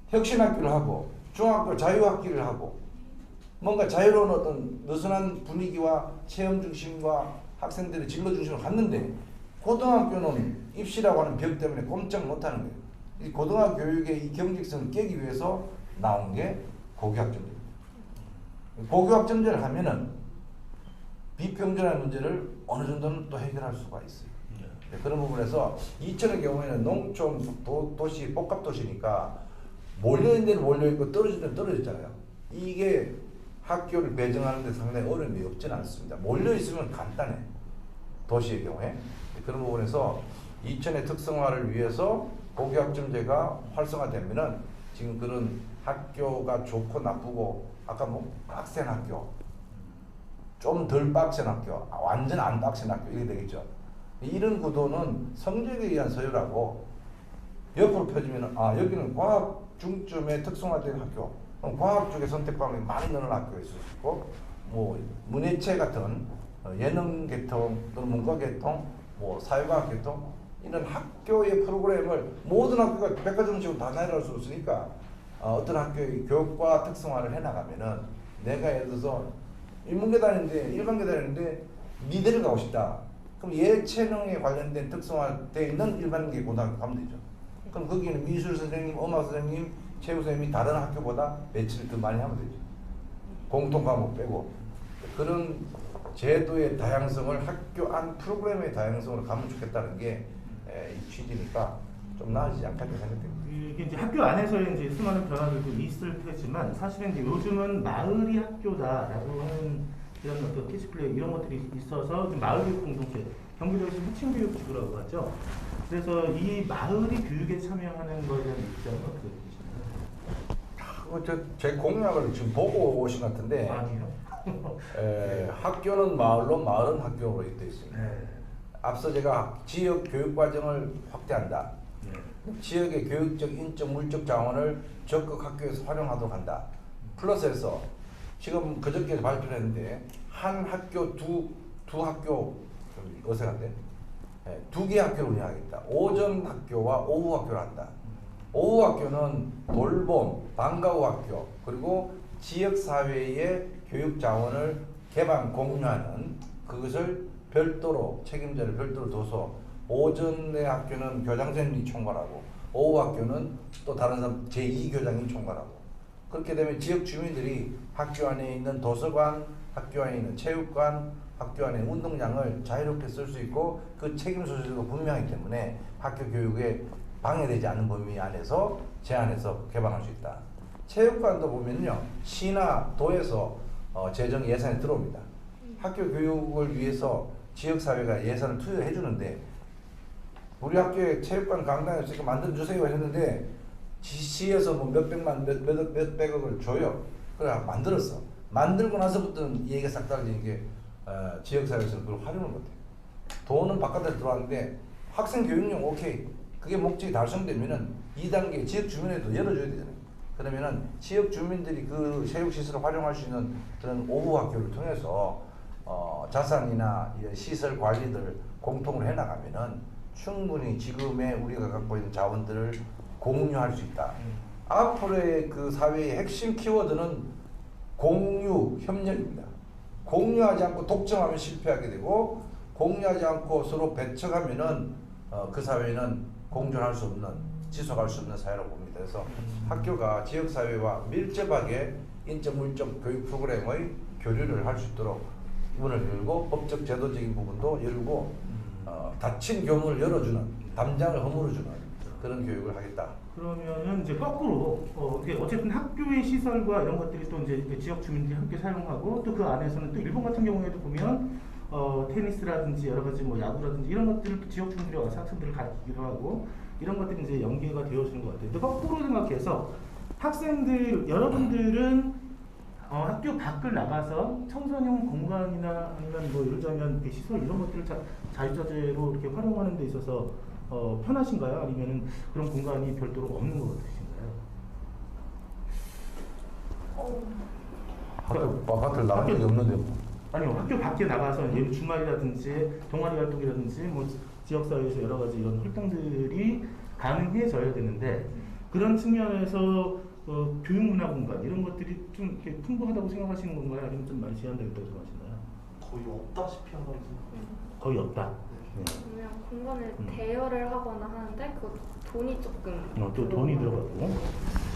Speaker 2: 혁신학교를 하고 중학교 자유학기를 하고 뭔가 자유로운 어떤 느슨한 분위기와 체험 중심과 학생들의 진로 중심으로 갔는데 고등학교는 입시라고 하는 벽 때문에 꼼짝 못하는 거예요. 이 고등학교 교육의 이 경직성을 깨기 위해서 나온 게 고교학점제입니다. 고교학점제를 하면은 비평준화 문제를 어느 정도는 또 해결할 수가 있어요. 네, 그런 부분에서 이천의 경우에는 농촌 도시 복합도시니까 몰려있는 데는 몰려있고 떨어질 때는 떨어졌잖아요. 이게 학교를 배정하는 데 상당히 어려움이 없지는 않습니다. 몰려있으면 간단해. 도시의 경우에. 그런 부분에서 이천의 특성화를 위해서 고교학점제가 활성화되면은 지금 그런 학교가 좋고 나쁘고 아까 뭐 빡센 학교, 좀 덜 빡센 학교, 완전 안 빡센 학교 이렇게 되겠죠. 이런 구도는 성적에 의한 서열하고 옆으로 펴지면은 여기는 과학 중점에 특성화된 학교, 그럼 과학 쪽에 선택 방법이 많이 늘어난 학교가 있을 수 있고 뭐 문예체 같은 예능 계통 또는 문과 계통, 뭐 사회과학 계통 이런 학교의 프로그램을 모든 학교가 백화점식으로 다 나열할 수 없으니까 어떤 학교의 교육과 특성화를 해나가면은 내가 예를 들어서 인문계 다니는데 일반계 다니는데 미대를 가고 싶다. 그럼 예체능에 관련된 특성화되어 있는 일반계 고등학교 가면 되죠. 그럼 거기는 미술 선생님, 음악 선생님, 체육 선생님이 다른 학교보다 매치를 더 많이 하면 되죠. 공통 과목 빼고 그런 제도의 다양성을 학교 안 프로그램의 다양성으로 가면 좋겠다는 게 이 취지니까 좀 나아지지 않겠다 생각됩니다.
Speaker 1: 이게 이제 학교 안에서의 이제 수많은 변화들도 있을 테지만 사실은 이제 요즘은 마을이 학교다라고 하는 이런 어떤 캐치플레이 이런 것들이 있어서 마을 교육 공동체 경기도에서 후층 교육 지구라고 하죠. 그래서 이 마을이 교육에 참여하는 거에 대한 입장은 어떻게 되시나요?
Speaker 2: 제 공약을 지금 보고 오신 것 같은데
Speaker 1: 아니요.
Speaker 2: 학교는 마을로, 마을은 학교로 되어 있습니다.
Speaker 1: 네.
Speaker 2: 앞서 제가 지역 교육 과정을 확대한다.
Speaker 1: 네.
Speaker 2: 지역의 교육적, 인적, 물적 자원을 적극 학교에서 활용하도록 한다. 플러스해서 지금 그저께 발표를 했는데 한 학교 두 학교 어색한데 2개 학교를 운영하겠다. 오전 학교와 오후 학교를 한다. 오후 학교는 돌봄, 방과후 학교 그리고 지역사회의 교육 자원을 개방 공유하는 그것을 별도로 책임자를 별도로 둬서 오전의 학교는 교장선생님이 총괄하고 오후 학교는 또 다른 사람 제2교장이 총괄하고 그렇게 되면 지역 주민들이 학교 안에 있는 도서관, 학교 안에 있는 체육관, 학교 안에 운동장을 자유롭게 쓸 수 있고 그 책임 소재도 분명하기 때문에 학교 교육에 방해되지 않는 범위 안에서 제한해서 개방할 수 있다. 체육관도 보면요 시나 도에서 재정 예산이 들어옵니다. 학교 교육을 위해서 지역사회가 예산을 투여해 주는데 우리 학교에 체육관 강당에 있으니까 만들어주세요 했는데 시에서 뭐 몇백만 몇백억을 줘요. 그래 만들었어. 만들고 나서부터는 이 얘기가 싹 달라지는 게 지역사회에서는 그걸 활용을 못해요. 돈은 바깥에 들어왔는데 학생 교육용 오케이. 그게 목적이 달성되면은 2단계 지역 주민에도 열어줘야 되잖아요. 그러면은 지역 주민들이 그 체육시설을 활용할 수 있는 그런 오후 학교를 통해서 자산이나 이런 시설 관리들 공통으로 해나가면은 충분히 지금의 우리가 갖고 있는 자원들을 공유할 수 있다. 앞으로의 그 사회의 핵심 키워드는 공유, 협력입니다. 공유하지 않고 독점하면 실패하게 되고 공유하지 않고 서로 배척하면은 그 사회는 공존할 수 없는, 지속할 수 없는 사회라고 봅니다. 그래서 학교가 지역사회와 밀접하게 인적 물적 교육 프로그램의 교류를 할 수 있도록 문을 열고 법적 제도적인 부분도 열고 닫힌 교문을 열어주는, 담장을 허물어주는 그런 교육을 하겠다.
Speaker 1: 그러면은 이제 거꾸로 이게 어쨌든 학교의 시설과 이런 것들이 또 이제 지역 주민들이 함께 사용하고 또 그 안에서는 또 일본 같은 경우에도 보면 테니스라든지 여러 가지 뭐 야구라든지 이런 것들을 지역 주민들이 와서 학생들을 가르치기도 하고 이런 것들이 이제 연계가 되어지는 것 같아요. 근데 거꾸로 생각해서 학생들 여러분들은 학교 밖을 나가서 청소년 공간이나 아니면 뭐 예를 들면 시설 이런 것들을 자유자재로 이렇게 활용하는 데 있어서 편하신가요? 아니면은 그런 공간이 별도로 없는 것 같으신가요?
Speaker 2: 학교 바깥을 나간 적이 없는데 뭐.
Speaker 1: 아니요, 학교 밖에 나가서 예를 주말이라든지 동아리 활동이라든지 뭐 지역사회에서 여러 가지 이런 활동들이 가능해져야 되는데 그런 측면에서 교육 문화 공간 이런 것들이 좀 이렇게 풍부하다고 생각하시는 건가요? 아니면 좀 많이 제한되어 있다고 생각하시나요?
Speaker 9: 거의 없다시피 한다고
Speaker 1: 거의 없다.
Speaker 8: 그냥 공간을 대여를 하거나 하는데 그 돈이 조금
Speaker 1: 또 돈이 들어가고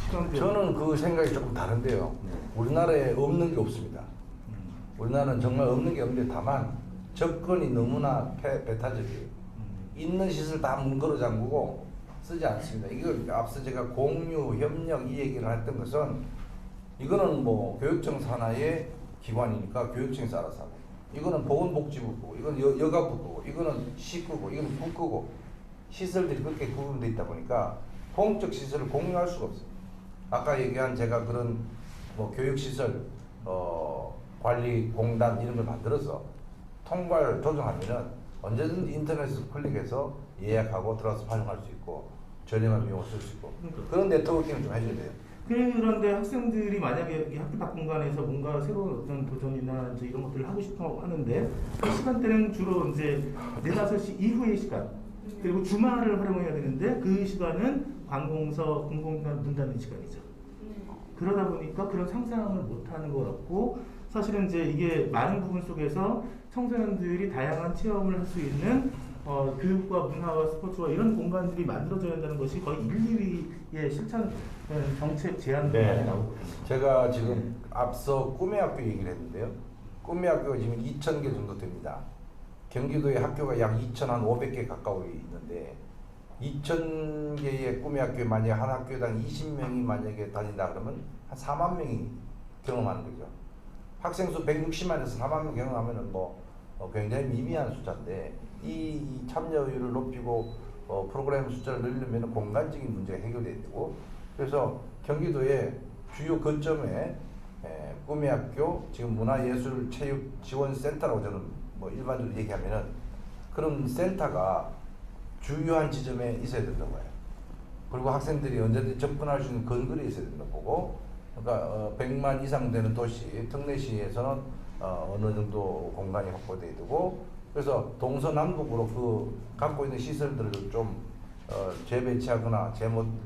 Speaker 1: 시간도
Speaker 2: 저는 그 생각이 조금 다른데요. 우리나라에 없는 게 없습니다. 우리나라는 정말 없는 게 없는데 다만 접근이 너무나 배타적이에요. 있는 시설 다 문 걸어 잠그고 쓰지 않습니다. 이걸 앞서 제가 공유, 협력 이 얘기를 했던 것은 이거는 뭐 교육청 산하의 기관이니까 교육청이 알아서 하고 이거는 보건복지부고 이건 여가부고 이거는 시구고 이거는 국구고 시설들이 그렇게 구분되어 있다 보니까 공적 시설을 공유할 수가 없어요. 아까 얘기한 제가 그런 뭐 교육시설 관리 공단 이런 걸 만들어서 통발 조정하면은 언제든지 인터넷에서 클릭해서 예약하고 들어와서 활용할 수 있고 저렴한 비용을 쓸 수 있고 그런 네트워킹을 좀 해줘야 돼요.
Speaker 1: 그런데 학생들이 만약에 학교 밖 공간에서 뭔가 새로운 어떤 도전이나 이제 이런 것들을 하고 싶어 하는데 그 시간대는 주로 이제 4-5시 이후의 시간 그리고 주말을 활용해야 되는데 그 시간은 관공서 공공기관 문 닫는 시간이죠. 그러다 보니까 그런 상상을 못하는 것 같고 사실은 이제 이게 많은 부분 속에서 청소년들이 다양한 체험을 할 수 있는 교육과 문화와 스포츠와 이런 공간들이 만들어져야 한다는 것이 거의 1, 2위의 실천 정책 제안 방안에 나오거든요.
Speaker 2: 제가 지금 앞서 꿈의 학교 얘기를 했는데요. 꿈의 학교가 지금 2,000개 정도 됩니다. 경기도에 학교가 약 2,500개 가까이 있는데 2,000개의 꿈의 학교에 만약에 한 학교당 20명이 만약에 다닌다 그러면 한 4만 명이 경험하는 거죠. 학생 수 160만에서 4만 명 경험하면은 뭐 굉장히 미미한 숫자인데 이 참여율을 높이고 프로그램 숫자를 늘리면 공간적인 문제가 해결돼야 되고 그래서 경기도의 주요 거점에 꿈의 학교 지금 문화예술체육지원센터라고 저는 뭐 일반적으로 얘기하면은 그런 센터가 주요한 지점에 있어야 된다고 해요. 그리고 학생들이 언제든지 접근할 수 있는 근거리 있어야 된다고 보고 그러니까 100만 이상 되는 도시, 특례시에서는 어느 정도 공간이 확보돼야 되고 그래서 동서남북으로 그 갖고 있는 시설들을 좀 재배치하거나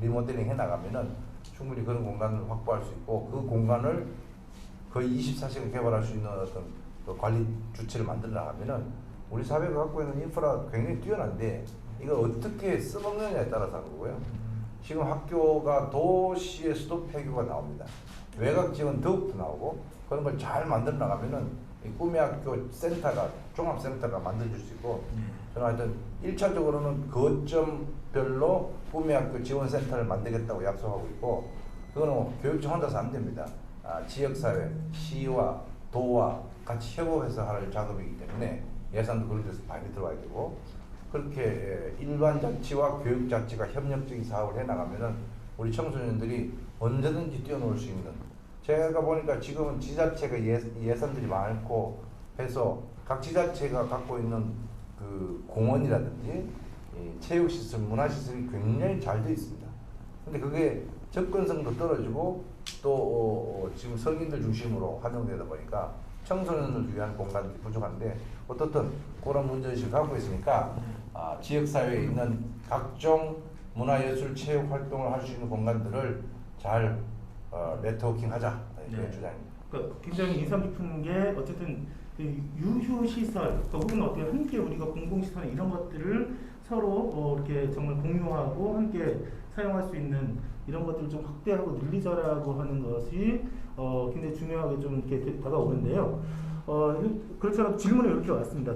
Speaker 2: 리모델링 해나가면은 충분히 그런 공간을 확보할 수 있고 그 공간을 거의 24시간 개발할 수 있는 어떤 그 관리 주체를 만들어 나가면은 우리 사회가 갖고 있는 인프라 굉장히 뛰어난데 이걸 어떻게 써먹느냐에 따라서 하는 거고요. 지금 학교가 도시에서도 폐교가 나옵니다. 외곽 지역은 더욱더 나오고 그런 걸 잘 만들어 나가면은 이 꿈의 학교 센터가 종합센터가 만들어질 수 있고 저는 하여튼 1차적으로는 거점별로 꿈의 학교 지원센터를 만들겠다고 약속하고 있고 그거는 교육청 혼자서 안 됩니다. 지역사회, 시와 도와 같이 협업해서 할 작업이기 때문에 예산도 그런 데서 많이 들어와야 되고 그렇게 일반 자치와 교육 자치가 협력적인 사업을 해나가면은 우리 청소년들이 언제든지 뛰어놀 수 있는 제가 보니까 지금은 지자체가 예산들이 많고 해서 각 지자체가 갖고 있는 그 공원이라든지 체육시설, 문화시설이 굉장히 잘 되어 있습니다. 근데 그게 접근성도 떨어지고 또 지금 성인들 중심으로 활용되다 보니까 청소년을 위한 공간이 부족한데 어떻든 그런 문제의식을 갖고 있으니까 지역사회에 있는 각종 문화예술 체육 활동을 할 수 있는 공간들을 잘 네트워킹하자 이런 주장입니다.
Speaker 1: 그러니까 굉장히 인상 깊은 게 어쨌든 그 유휴 시설 혹은 어떻게 함께 우리가 공공시설 이런 것들을 서로 이렇게 정말 공유하고 함께 사용할 수 있는 이런 것들을 좀 확대하고 늘리자라고 하는 것이 굉장히 중요하게 좀 이렇게 다가오는데요. 그렇죠. 질문이 이렇게 왔습니다.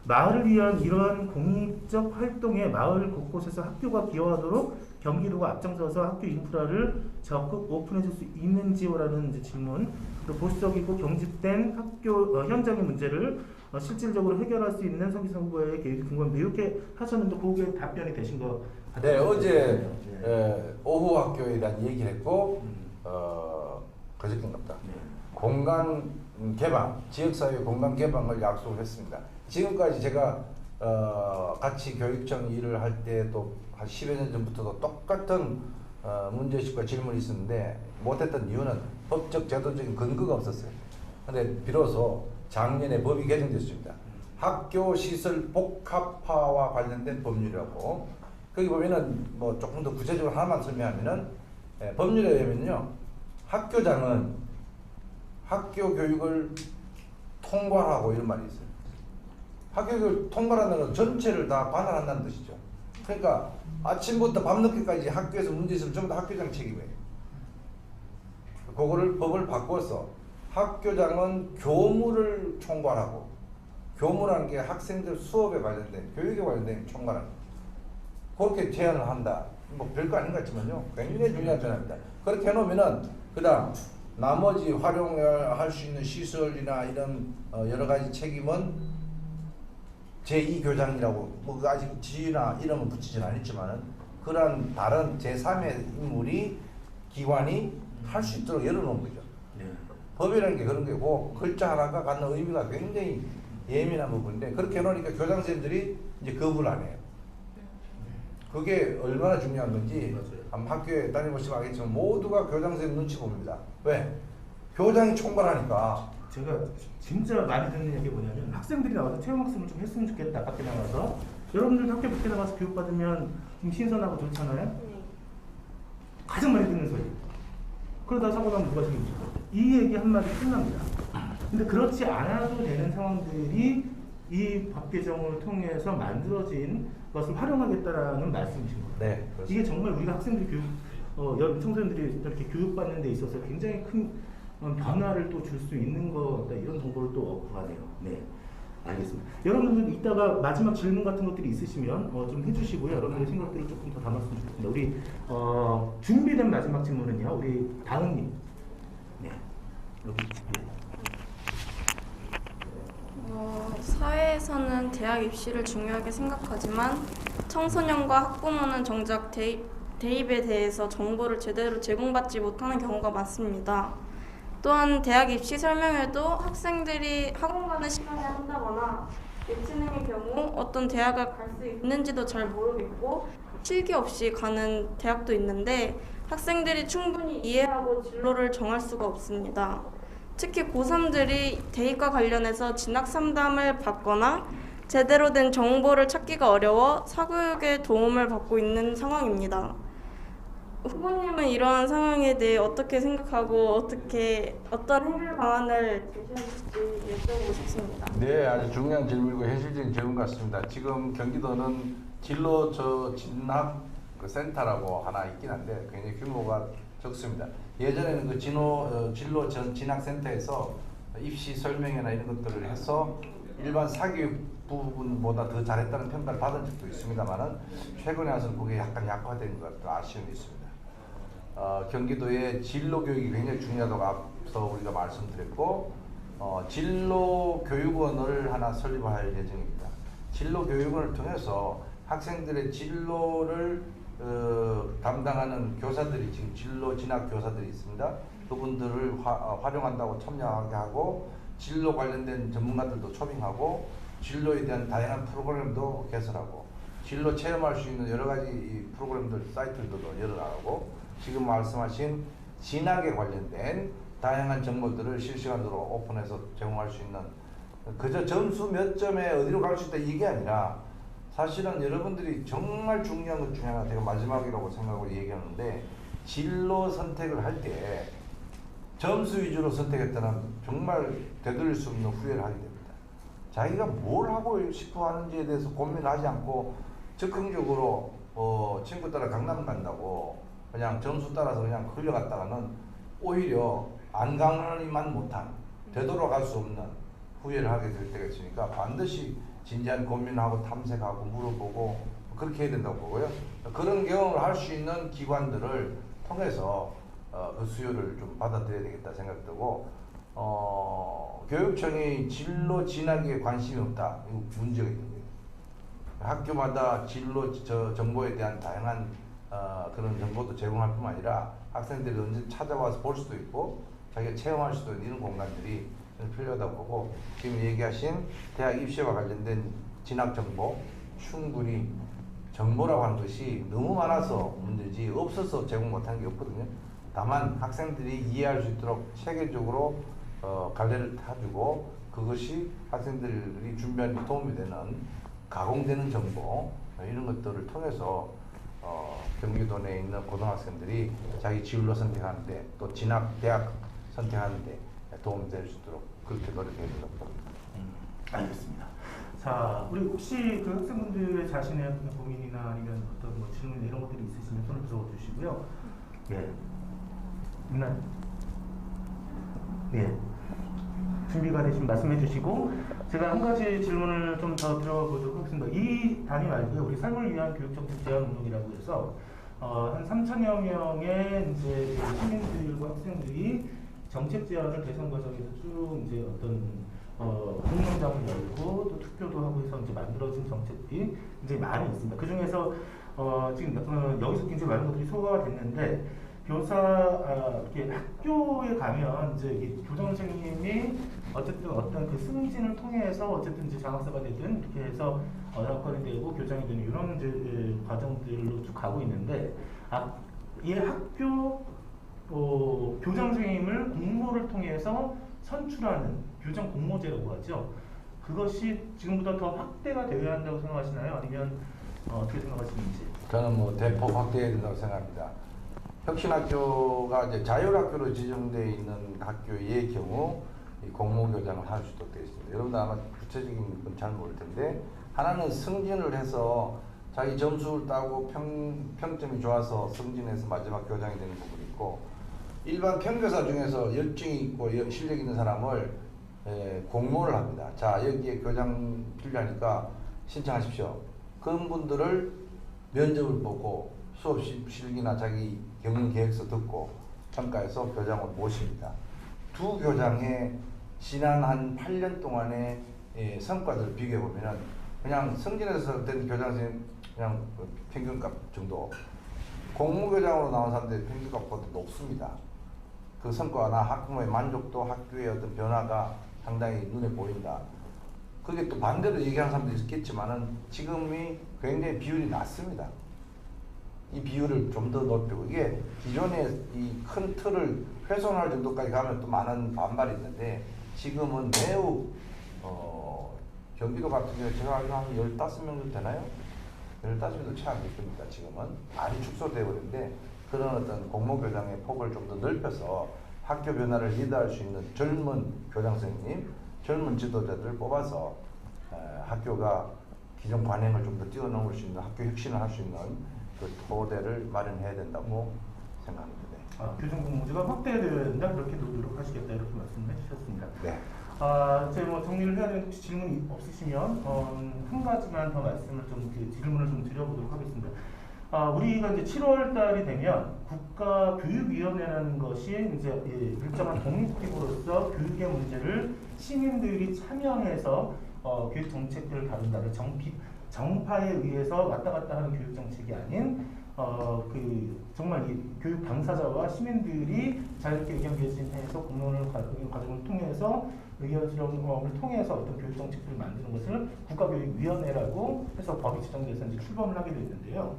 Speaker 1: 마을을 위한 이러한 공익적 활동에 마을 곳곳에서 학교가 기여하도록 경기도가 앞장서서 학교 인프라를 적극 오픈해줄 수 있는지요라는 이제 질문. 또 보수적이고 경직된 학교 현장의 문제를 실질적으로 해결할 수 있는 서기석 후보의 계획이 궁금합니다. 이렇게 하셨는데 그게 답변이 되신 거 같아요.
Speaker 2: 네, 어제 오후 학교에 대한 얘기를 했고 그저께인갑다. 공간 개방, 지역사회 공간 개방을 약속을 했습니다. 지금까지 제가 같이 교육청 일을 할 때도 한 10여 년 전부터도 똑같은 문제의식과 질문이 있었는데 못했던 이유는 법적 제도적인 근거가 없었어요. 그런데 비로소 작년에 법이 개정됐습니다. 학교 시설 복합화와 관련된 법률이라고 거기 보면은 뭐 조금 더 구체적으로 하나만 설명하면은 법률에 의하면요 학교장은 학교 교육을 통괄하고 이런 말이 있어요. 학교 교육을 통괄한다는 건 전체를 다 관할한다는 뜻이죠. 그러니까 아침부터 밤늦게까지 학교에서 문제 있으면 전부 다 학교장 책임이에요. 그거를 법을 바꿔서 학교장은 교무를 총괄하고 교무라는 게 학생들 수업에 관련된 교육에 관련된 총괄하는 그렇게 제안을 한다. 뭐 별거 아닌 것 같지만요. 굉장히 중요한 변화입니다. 그렇게 해놓으면은 그다음 나머지 활용할 수 있는 시설이나 이런 여러 가지 책임은 제2교장이라고 뭐 아직 지위나 이름은 붙이지는 않았지만은 그런 다른 제3의 인물이 기관이 할 수 있도록 열어놓은 거죠. 법이라는 게 그런 거고 글자 하나가 갖는 의미가 굉장히 예민한 부분인데 그렇게 해놓으니까 교장 선생님들이 이제 거부를 안 해요. 그게 얼마나 중요한 건지 한번 학교에 다녀보시면 알겠지만 모두가 교장 선생님 눈치 봅니다. 왜? 교장이 총괄하니까.
Speaker 1: 제가 진짜 많이 듣는 얘기 뭐냐면 학생들이 나와서 체험학습을 좀 했으면 좋겠다. 밖에 나가서 여러분들 학교 밖에 나가서 교육받으면 좀 신선하고 좋잖아요. 가장 많이 듣는 소리. 그러다 사고 나면 누가 책임지고 이 얘기 한마디 끝납니다. 근데 그렇지 않아도 되는 상황들이 이 법 개정을 통해서 만들어진 것을 활용하겠다라는 말씀이신 거예요.
Speaker 2: 네, 그렇습니다.
Speaker 1: 이게 정말 우리가 학생들이 교육, 청소년들이 이렇게 교육받는 데 있어서 굉장히 큰 변화를 또 줄 수 있는 것 같다. 이런 정보를 또 얻고 가네요. 네, 알겠습니다. 여러분들 이따가 마지막 질문 같은 것들이 있으시면 좀 해주시고요. 여러분들 생각들을 조금 더 담았으면 좋겠습니다. 우리 준비된 마지막 질문은요. 우리 다은님. 네, 여기.
Speaker 4: 사회에서는 대학 입시를 중요하게 생각하지만 청소년과 학부모는 정작 대입에 대해서 정보를 제대로 제공받지 못하는 경우가 많습니다. 또한 대학 입시 설명회도 학생들이 학원 가는 시간에 한다거나 예체능의 경우 어떤 대학을 갈 수 있는지도 잘 모르겠고 실기 없이 가는 대학도 있는데 학생들이 충분히 이해하고 진로를 정할 수가 없습니다. 특히 고3들이 대입과 관련해서 진학 상담을 받거나 제대로 된 정보를 찾기가 어려워 사교육에 도움을 받고 있는 상황입니다. 후보님은 이러한 상황에 대해 어떻게 생각하고 어떤 해결 방안을 제시하실지 여쭤보고 싶습니다.
Speaker 2: 네, 아주 중요한 질문이고 현실적인 질문 같습니다. 지금 경기도는 진로 진학 센터라고 하나 있긴 한데 굉장히 규모가 적습니다. 예전에는 그 진로 진학 센터에서 입시 설명회나 이런 것들을 해서 일반 사교육 부분보다 더 잘했다는 평가를 받은 적도 있습니다만은 최근에 와서는 그게 약간 약화된 것 같은 아쉬움이 있습니다. 경기도의 진로 교육이 굉장히 중요하다고 앞서 우리가 말씀드렸고 진로 교육원을 하나 설립할 예정입니다. 진로 교육원을 통해서 학생들의 진로를 담당하는 교사들이 지금 진로 진학 교사들이 있습니다. 그분들을 활용한다고 참여하게 하고 진로 관련된 전문가들도 초빙하고 진로에 대한 다양한 프로그램도 개설하고 진로 체험할 수 있는 여러 가지 프로그램들 사이트들도 열어나가고 지금 말씀하신 진학에 관련된 다양한 정보들을 실시간으로 오픈해서 제공할 수 있는, 그저 점수 몇 점에 어디로 갈 수 있다 이게 아니라 사실은 여러분들이 정말 중요한 것 중에 하나, 제가 마지막이라고 생각하고 얘기하는데, 진로 선택을 할 때 점수 위주로 선택했다는 정말 되돌릴 수 없는 후회를 하게 됩니다. 자기가 뭘 하고 싶어 하는지에 대해서 고민하지 않고 즉흥적으로 친구 따라 강남 간다고 그냥 점수 따라서 그냥 흘려갔다가는 오히려 안 가니만 못한, 되돌아갈 수 없는 후회를 하게 될 때가 있으니까 반드시 진지한 고민하고 탐색하고 물어보고 그렇게 해야 된다고 보고요. 그런 경험을 할 수 있는 기관들을 통해서 그 수요를 좀 받아들여야 되겠다 생각되고, 교육청이 진로 진학에 관심이 없다, 이거 문제가 있는 거예요. 학교마다 진로 정보에 대한 다양한 그런 정보도 제공할 뿐만 아니라 학생들이 언제 찾아와서 볼 수도 있고 자기가 체험할 수도 있는 이런 공간들이 필요하다고 보고, 지금 얘기하신 대학 입시와 관련된 진학 정보, 충분히 정보라고 하는 것이 너무 많아서 문제지 없어서 제공 못한 게 없거든요. 다만 학생들이 이해할 수 있도록 체계적으로 갈래를 타주고, 그것이 학생들이 준비하는 데 도움이 되는 가공되는 정보, 이런 것들을 통해서 경기도 내에 있는 고등학생들이 자기 진로 선택하는데 또 진학 대학 선택하는데 도움이 될 수 있도록 그렇게 노력해야 된다고 봅니다.
Speaker 1: 알겠습니다. 자, 우리 혹시 그 학생분들의 자신의 어떤 고민이나 아니면 어떤 뭐 질문 이런 것들이 있으시면 손을 들어 주시고요. 예. 있나요? 예. 준비가 되시면 말씀해 주시고, 제가 한 가지 질문을 좀 더 들어보도록 하겠습니다. 이 단위 말고요, 우리 삶을 위한 교육정책 제안 운동이라고 해서 한 3천여 명의 이제 시민들과 학생들이 정책 제안을 대선 과정에서 쭉 이제 어떤 공론장을 열고 또 투표도 하고 해서 이제 만들어진 정책들이 굉장히 많이 있습니다. 그 중에서 지금 여기서 굉장히 많은 것들이 소화가 됐는데, 이렇게 학교에 가면 이제 이 교장 선생님이 어쨌든 어떤 그 승진을 통해서 어쨌든 이제 장학사가 되든 이렇게 해서 장학관이 되고 교장이 되는 이런 이제 과정들로 쭉 가고 있는데, 이 학교 교장 선생님을 공모를 통해서 선출하는 교장 공모제라고 하죠. 그것이 지금보다 더 확대가 되어야 한다고 생각하시나요? 아니면 어떻게 생각하시는지?
Speaker 2: 저는 뭐 대폭 확대해야 된다고 생각합니다. 혁신학교가 이제 자율학교로 지정되어 있는 학교의 경우 이 공모교장을 할 수도 되어 있습니다. 여러분들 아마 구체적인 건 잘 모를 텐데, 하나는 승진을 해서 자기 점수를 따고 평점이 좋아서 승진해서 마지막 교장이 되는 부분이 있고, 일반 평교사 중에서 열정이 있고 실력 있는 사람을 공모를 합니다. 자, 여기에 교장 필요하니까 신청하십시오. 그런 분들을 면접을 보고 수업 실기나 자기 경영 계획서 듣고 평가해서 교장을 모십니다. 두 교장의 지난 한 8년 동안의 성과들을 비교해 보면은 그냥 승진해서 된 교장 선생님 그냥 평균값 정도, 공모교장으로 나온 사람들의 평균값보다 높습니다. 그 성과나 학부모의 만족도, 학교의 어떤 변화가 상당히 눈에 보인다. 그게 또 반대로 얘기하는 사람도 있겠지만은 지금이 굉장히 비율이 낮습니다. 이 비율을 좀 더 높이고, 이게 기존의 이 큰 틀을 훼손할 정도까지 가면 또 많은 반발이 있는데, 지금은 매우 경기도 같은 경우에 제가 알기로 한 15명 정도 되나요? 15명도 채 안 됩니다. 지금은 많이 축소되어 버렸는데, 그런 어떤 공모교장의 폭을 좀 더 넓혀서 학교 변화를 리드할 수 있는 젊은 교장 선생님, 젊은 지도자들을 뽑아서 학교가 기존 관행을 좀 더 뛰어넘을 수 있는 학교 혁신을 할 수 있는 그 토대를 마련해야 된다고 생각합니다.
Speaker 1: 교정 공모제가 확대되어야 된다, 그렇게 노력하시겠다, 이렇게 말씀해 주셨습니다.
Speaker 2: 네.
Speaker 1: 이제 뭐 정리를 해야 되는 질문이 없으시면 한 가지만 더 말씀을 좀 질문을 좀 드려보도록 하겠습니다. 우리가 이제 7월 달이 되면 국가교육위원회라는 것이 이제 일정한 독립기구로서 교육의 문제를 시민들이 참여해서 교육 정책들을 다룬다는 정파에 의해서 왔다 갔다 하는 교육 정책이 아닌 정말 이 교육 당사자와 시민들이 자유롭게 의견 개진해서 공론을 과정을 통해서 의견 수렴을 통해서 어떤 교육 정책들을 만드는 것을 국가교육위원회라고 해서 법이 지정돼서 이제 출범을 하게 됐는데요.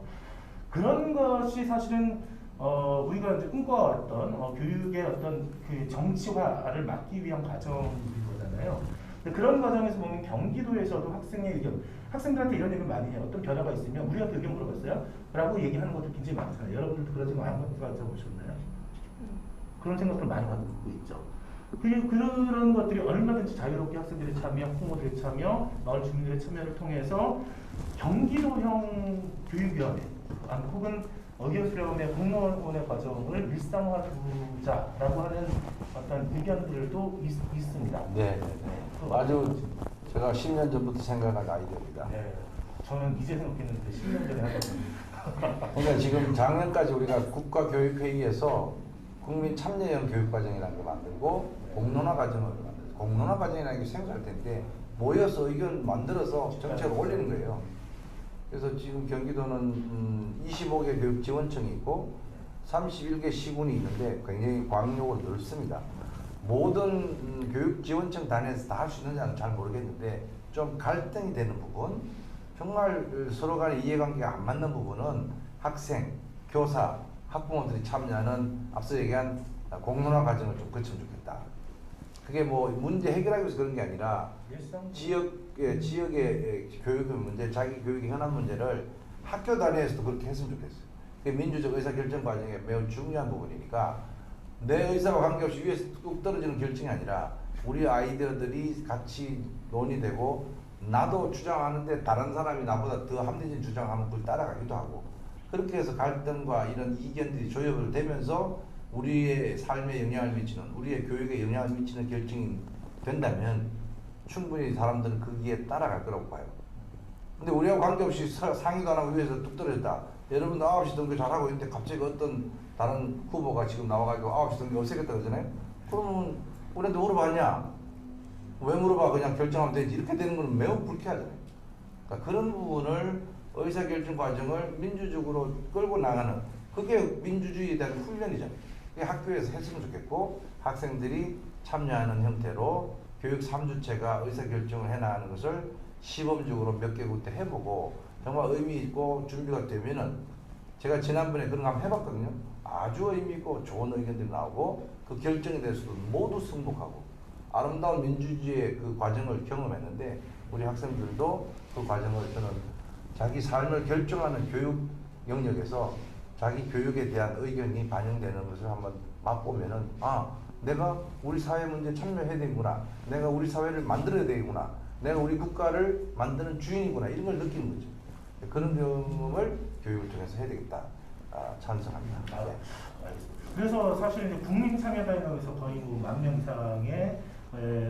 Speaker 1: 그런 것이 사실은 우리가 이제 꿈꿔왔던 교육의 어떤 그 정치화를 막기 위한 과정인 거잖아요. 근데 그런 과정에서 보면 경기도에서도 학생의 의견, 학생들한테 이런 얘기를 많이 해요. 어떤 변화가 있으면 우리한테 의견 물어봤어요? 라고 얘기하는 것도 굉장히 많잖아요. 여러분들도 그러지 안 가져보셨나요? 그런 생각들 많이 갖고 있죠. 그런 것들이 얼마든지 자유롭게 학생들의 참여, 학부모들의 참여, 마을 주민들의 참여를 통해서 경기도형 교육위원회 혹은 의견 수렴의 공무원의 과정을 일상화하자라고 하는 어떤 의견들도 있습니다.
Speaker 2: 네. 아주 제가 10년 전부터 생각한 아이디어입니다.
Speaker 1: 네, 저는 이제 생각했는데 10년 전에 하거든요.
Speaker 2: 그러니까 지금 작년까지 우리가 국가교육회의에서 국민 참여형 교육과정이라는 걸 만들고 공론화 과정을 만들고 공론화 과정이라는 게 생소할 텐데 모여서 의견 만들어서 정책을 올리는 거예요. 그래서 지금 경기도는 25개 교육 지원청이 있고 31개 시군이 있는데 굉장히 광역으로 넓습니다. 모든 교육 지원청 단위에서 다 할 수 있느냐는 잘 모르겠는데 좀 갈등이 되는 부분, 정말 서로 간의 이해관계가 안 맞는 부분은 학생, 교사, 학부모들이 참여하는 앞서 얘기한 공론화 과정을 좀 거치면 좋겠다. 그게 뭐 문제 해결하기 위해서 그런 게 아니라 지역의 교육의 문제, 자기 교육의 현안 문제를 학교 단위에서도 그렇게 했으면 좋겠어요. 그게 민주적 의사결정 과정에 매우 중요한 부분이니까 내 의사와 관계없이 위에서 뚝 떨어지는 결정이 아니라 우리 아이들이 같이 논의되고 나도 주장하는데 다른 사람이 나보다 더 합리적인 주장하면 그걸 따라가기도 하고 그렇게 해서 갈등과 이런 이견들이 조율을 되면서 우리의 삶에 영향을 미치는 우리의 교육에 영향을 미치는 결정이 된다면 충분히 사람들은 거기에 따라갈 거라고 봐요. 근데 우리하고 관계없이 상의도 안 하고 위에서 뚝 떨어졌다. 여러분 9시 등교 잘하고 있는데 갑자기 어떤 다른 후보가 지금 나와가지고 9시 등교 없애겠다 그러잖아요. 그러면 우리한테 물어봤냐? 왜 물어봐? 그냥 결정하면 되지. 이렇게 되는 건 매우 불쾌하잖아요. 그러니까 그런 부분을 의사결정 과정을 민주적으로 끌고 나가는 그게 민주주의에 대한 훈련이잖아요. 그게 학교에서 했으면 좋겠고 학생들이 참여하는 형태로 교육 3주체가 의사결정을 해나가는 것을 시범적으로 몇 개국 때 해보고 정말 의미 있고 준비가 되면은 제가 지난번에 그런 거 한번 해봤거든요. 아주 의미 있고 좋은 의견들이 나오고 그 결정에 대해서도 모두 승복하고 아름다운 민주주의의 그 과정을 경험했는데 우리 학생들도 그 과정을 저는 자기 삶을 결정하는 교육 영역에서 자기 교육에 대한 의견이 반영되는 것을 한번 맛보면은 내가 우리 사회 문제에 참여해야 되구나. 내가 우리 사회를 만들어야 되구나. 내가 우리 국가를 만드는 주인이구나. 이런 걸 느끼는 거죠. 그런 경험을 교육을 통해서 해야 되겠다. 찬성합니다. 네.
Speaker 1: 그래서 사실 이제 국민 참여단에서 거의 뭐 10,000명 이상의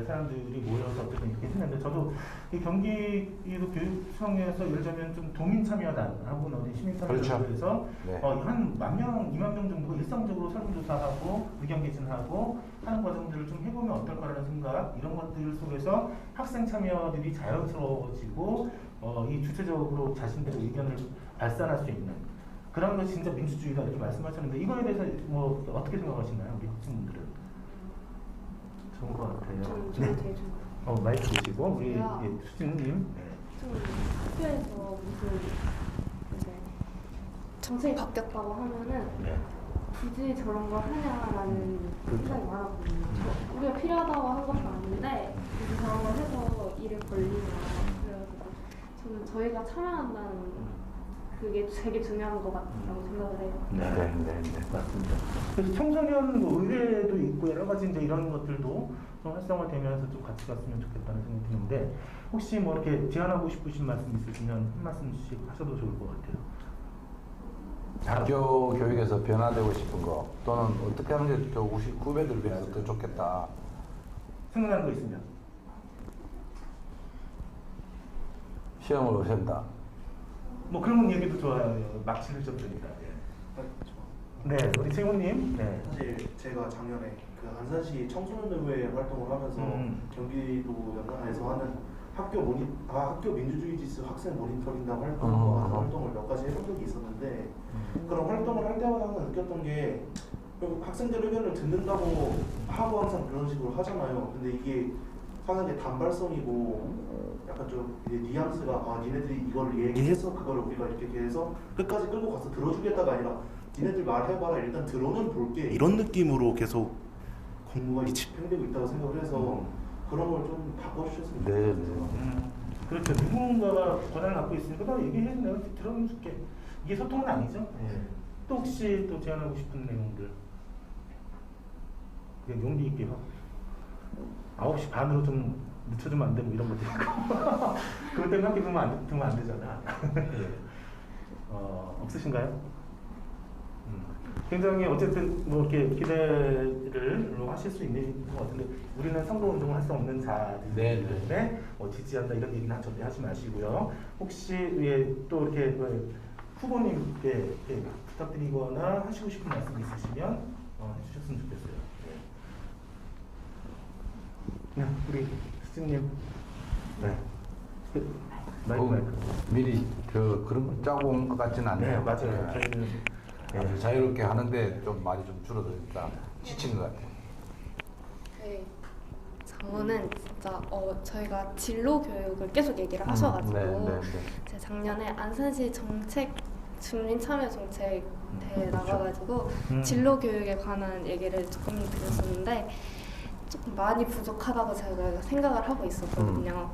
Speaker 1: 사람들이 모여서 어쨌든 이렇게 했는데 저도 이 경기도 교육청에서 예를 들면 좀 도민 참여단 하고는 어디 시민 참여단에서
Speaker 2: 그렇죠. 네.
Speaker 1: 한 10,000명, 20,000명 정도가 일상적으로 설문조사하고 의견 개진하고 하는 과정들을 좀 해보면 어떨까라는 생각 이런 것들 속에서 학생 참여들이 자연스러워지고 이 주체적으로 자신들의 의견을 발산할 수 있는 그런 것이 진짜 민주주의다 이렇게 말씀하셨는데 이거에 대해서 뭐 어떻게 생각하시나요, 우리 학생분들은? 좋은 것 같아요.
Speaker 7: 되게 좋아요.
Speaker 1: 마이크 보시고 우리 수진님.
Speaker 7: 학교에서 무슨 이제 정책이 바뀌었다고 하면은 굳이 저런 걸 하냐라는 생각이 많았거든요. 우리가 필요하다고 한 것도 아닌데 굳이 저런 걸 해서 일을 벌리냐. 그래가지고 저는 저희가 참여한다는 그게 되게 중요한 것 같다고 생각을 해요.
Speaker 1: 네, 맞습니다. 그래서 청소년 뭐 의회도 있고 여러 가지 이제 이런 것들도 좀 활성화되면서 좀 같이 갔으면 좋겠다는 생각이 드는데 혹시 뭐 이렇게 제안하고 싶으신 말씀 있으시면 한 말씀씩 하셔도 좋을 것 같아요.
Speaker 2: 학교 교육에서 변화되고 싶은 거 또는 어떻게 하는 게 우리 후배들 위해서 더 좋겠다.
Speaker 1: 생각나는 거 있으면.
Speaker 2: 시험을 없앤다.
Speaker 1: 뭐 그런 얘기도 좋아요. 막 치를 정도니까. 네, 우리 최훈님. 네.
Speaker 9: 사실 제가 작년에 그 안산시 청소년대회 활동을 하면서 경기도 연안에서 하는 학교 민주주의 지수 학생 모니터링단 활동을 몇 가지 해본 적이 있었는데 그런 활동을 할 때마다 항상 느꼈던 게 학생들 의견을 듣는다고 하고 항상 그런 식으로 하잖아요. 근데 이게 하는 게 단발성이고 약간 좀 뉘앙스가 니네들이 이걸 얘기해서 그걸 우리가 이렇게 해서 끝까지 끌고 가서 들어주겠다가 아니라 니네들 말해봐라 일단 들어는 볼게 이런 느낌으로 계속 공무가 집행되고 있다고 생각을 해서 그런 걸 좀 바꿔주셨으면 좋겠어요.
Speaker 1: 그렇죠. 누군가가 권한을 갖고 있으니까 나 얘기해 내가 들어줄게. 이게 소통은 아니죠.
Speaker 9: 네.
Speaker 1: 또 혹시 또 제안하고 싶은 내용들 그냥 용기 있게 9시 반으로 좀 늦춰주면 안 되고 이런 것도 있고 그것 때문에 학교 들으면 안 되잖아. 없으신가요? 굉장히 어쨌든 뭐 이렇게 기대를 하실 수 있는 것 같은데 우리는 선거운동을 할 수 없는 자들이기
Speaker 6: 네,
Speaker 1: 때문에 절대 하지 얘기는 절대 하지 마시고요. 혹시 또 이렇게 후보님께 부탁드리거나 하시고 싶은 말씀 있으시면 해주셨으면 좋겠어요. 네, 우리 수진님. 네. 마이크.
Speaker 2: 미리 그런 걸 짜고 온 것 같지는 않네요.
Speaker 1: 네, 맞아요. 저희는
Speaker 2: 아주 자유롭게 하는데 좀 많이 좀 줄어드니까 지치는 것 같아요.
Speaker 8: 네. 저는 진짜 저희가 진로 교육을 계속 얘기를 하셔가지고 제가 작년에 안산시 정책 주민 참여 정책 대회 나가가지고 진로 교육에 관한 얘기를 조금 드렸었는데 조금 많이 부족하다고 제가 생각을 하고 있었거든요.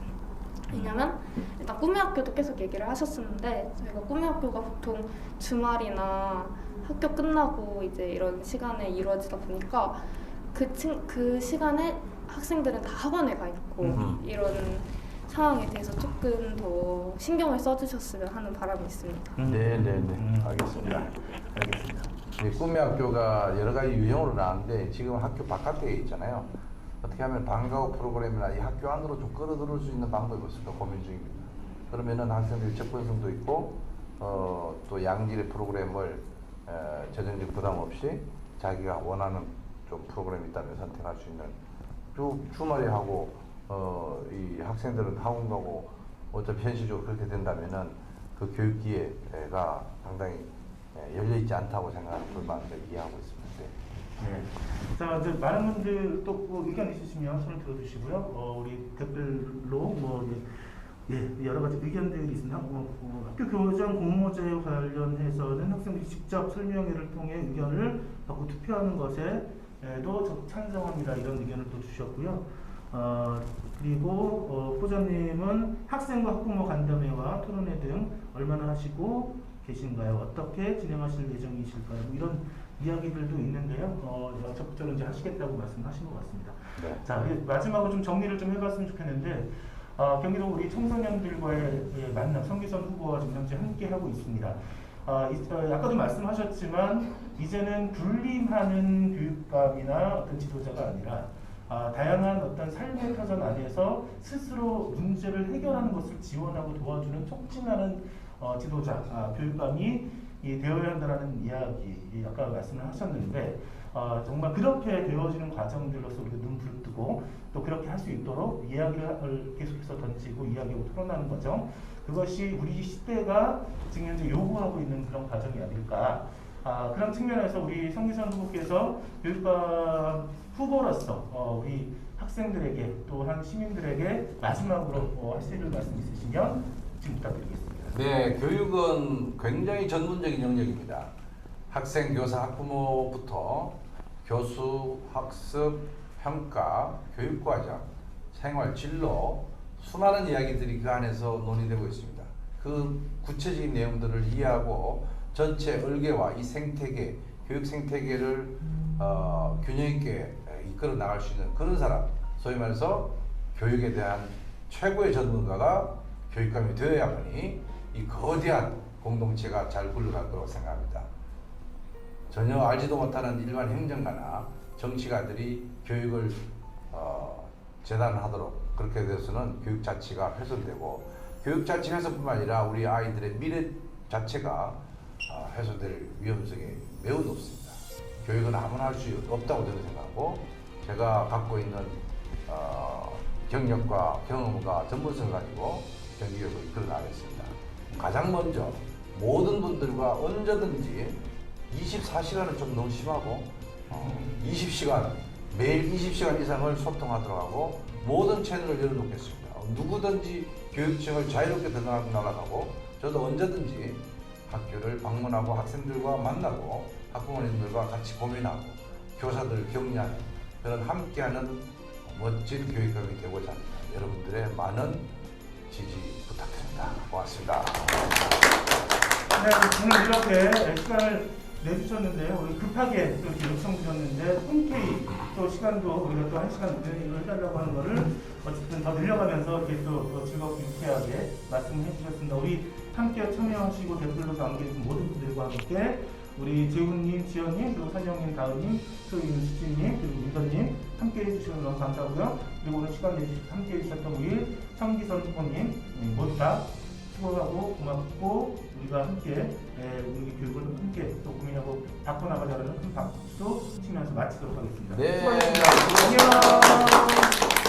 Speaker 8: 왜냐면 일단 꿈의 학교도 계속 얘기를 하셨었는데 저희가 꿈의 학교가 보통 주말이나 학교 끝나고 이제 이런 시간에 이루어지다 보니까 그 시간에 학생들은 다 학원에 가 있고 이런 상황에 대해서 조금 더 신경을 써주셨으면 하는 바람이 있습니다.
Speaker 2: 네네네. 알겠습니다. 이 꿈의 학교가 여러 가지 유형으로 나왔는데 지금 학교 바깥에 있잖아요. 어떻게 하면 방과 후 프로그램이나 이 학교 안으로 좀 끌어들일 수 있는 방법이 없을까 고민 중입니다. 그러면은 학생들이 접근성도 있고 또 양질의 프로그램을 재정적 부담 없이 자기가 원하는 좀 프로그램이 있다면 선택할 수 있는 주말에 하고 이 학생들은 학원 가고 어차피 현실적으로 그렇게 된다면은 그 교육 기회가 상당히 열려 있지 않다고 생각하는 불만을 이해하고 있습니다.
Speaker 1: 네. 자, 이제 많은 분들 또 의견 있으시면 손을 들어주시고요. 우리 댓글로 여러 가지 의견들이 있습니다. 학교 교장 공모제 관련해서는 학생들이 직접 설명회를 통해 의견을 받고 투표하는 것에도 찬성합니다. 이런 의견을 또 주셨고요. 그리고 후보자님은 학생과 학부모 간담회와 토론회 등 얼마나 하시고 계신가요? 어떻게 진행하실 예정이실까요? 뭐 이런 이야기들도 있는데요. 적극적으로 이제 하시겠다고 말씀하신 것 같습니다.
Speaker 2: 네.
Speaker 1: 자, 마지막으로 좀 정리를 좀 해봤으면 좋겠는데 경기도 우리 청소년들과의 만남, 성기선 후보와 지금 현재 함께 하고 있습니다. 아까도 말씀하셨지만 이제는 군림하는 교육감이나 어떤 지도자가 아니라 다양한 어떤 삶의 터전 안에서 스스로 문제를 해결하는 것을 지원하고 도와주는 촉진하는 지도자, 교육감이 되어야 한다는 이야기 아까 말씀을 하셨는데 정말 그렇게 되어지는 과정들로서 우리가 눈을 뜨고 또 그렇게 할 수 있도록 이야기를 계속해서 던지고 이야기하고 토론하는 과정, 그것이 우리 시대가 지금 현재 요구하고 있는 그런 과정이 아닐까. 그런 측면에서 우리 성기선 후보께서 교육감 후보로서 우리 학생들에게 또한 시민들에게 마지막으로 하실 말씀 있으시면 지금 부탁드리겠습니다.
Speaker 2: 네, 교육은 굉장히 전문적인 영역입니다. 학생, 교사, 학부모부터 교수, 학습, 평가, 교육과정, 생활, 진로 수많은 이야기들이 그 안에서 논의되고 있습니다. 그 구체적인 내용들을 이해하고 전체 얼개와 이 생태계, 교육 생태계를 균형 있게 이끌어 나갈 수 있는 그런 사람, 소위 말해서 교육에 대한 최고의 전문가가 교육감이 되어야만이 이 거대한 공동체가 잘 굴러갈 거라고 생각합니다. 전혀 알지도 못하는 일반 행정가나 정치가들이 교육을 재단하도록 그렇게 돼서는 교육 자치가 훼손되고 교육 자치 훼손뿐만 아니라 우리 아이들의 미래 자체가 훼손될 위험성이 매우 높습니다. 교육은 아무나 할 수 없다고 저는 생각하고 제가 갖고 있는 경력과 경험과 전문성을 가지고 경기교육을 이끌어 나가겠습니다. 가장 먼저 모든 분들과 언제든지 24시간은 좀 너무 심하고 20시간 매일 20시간 이상을 소통하도록 하고 모든 채널을 열어놓겠습니다. 누구든지 교육청을 자유롭게 들어가고 저도 언제든지 학교를 방문하고 학생들과 만나고 학부모님들과 같이 고민하고 교사들 격려하는 그런 함께하는 멋진 교육감이 되고자 합니다. 여러분들의 많은 지지 부탁드립니다. 고맙습니다.
Speaker 1: 네, 오늘 이렇게 시간을 내주셨는데요. 우리 급하게 또 이렇게 요청드렸는데 흔쾌히 또 시간도 우리가 또 1시간 이거 해달라고 하는 거를 어쨌든 더 늘려가면서 이렇게 또 즐겁게 유쾌하게 말씀을 해주셨습니다. 우리 함께 참여하시고 댓글로 남겨주신 모든 분들과 함께 우리 재훈님, 지연님, 그리고 선영님, 다은님, 소희님, 수진님, 그리고 민선님 함께 해주셔서 너무 감사하고요. 그리고 오늘 시간 내주셔서 함께 해주셨던 우리 성기선 후보님 모두 다 수고하고 고맙고 우리가 함께 우리 교육을 함께 또 고민하고 바꿔나가자는 큰 박수 치면서 마치도록 하겠습니다.
Speaker 2: 네.
Speaker 1: 수고하셨습니다. 안녕.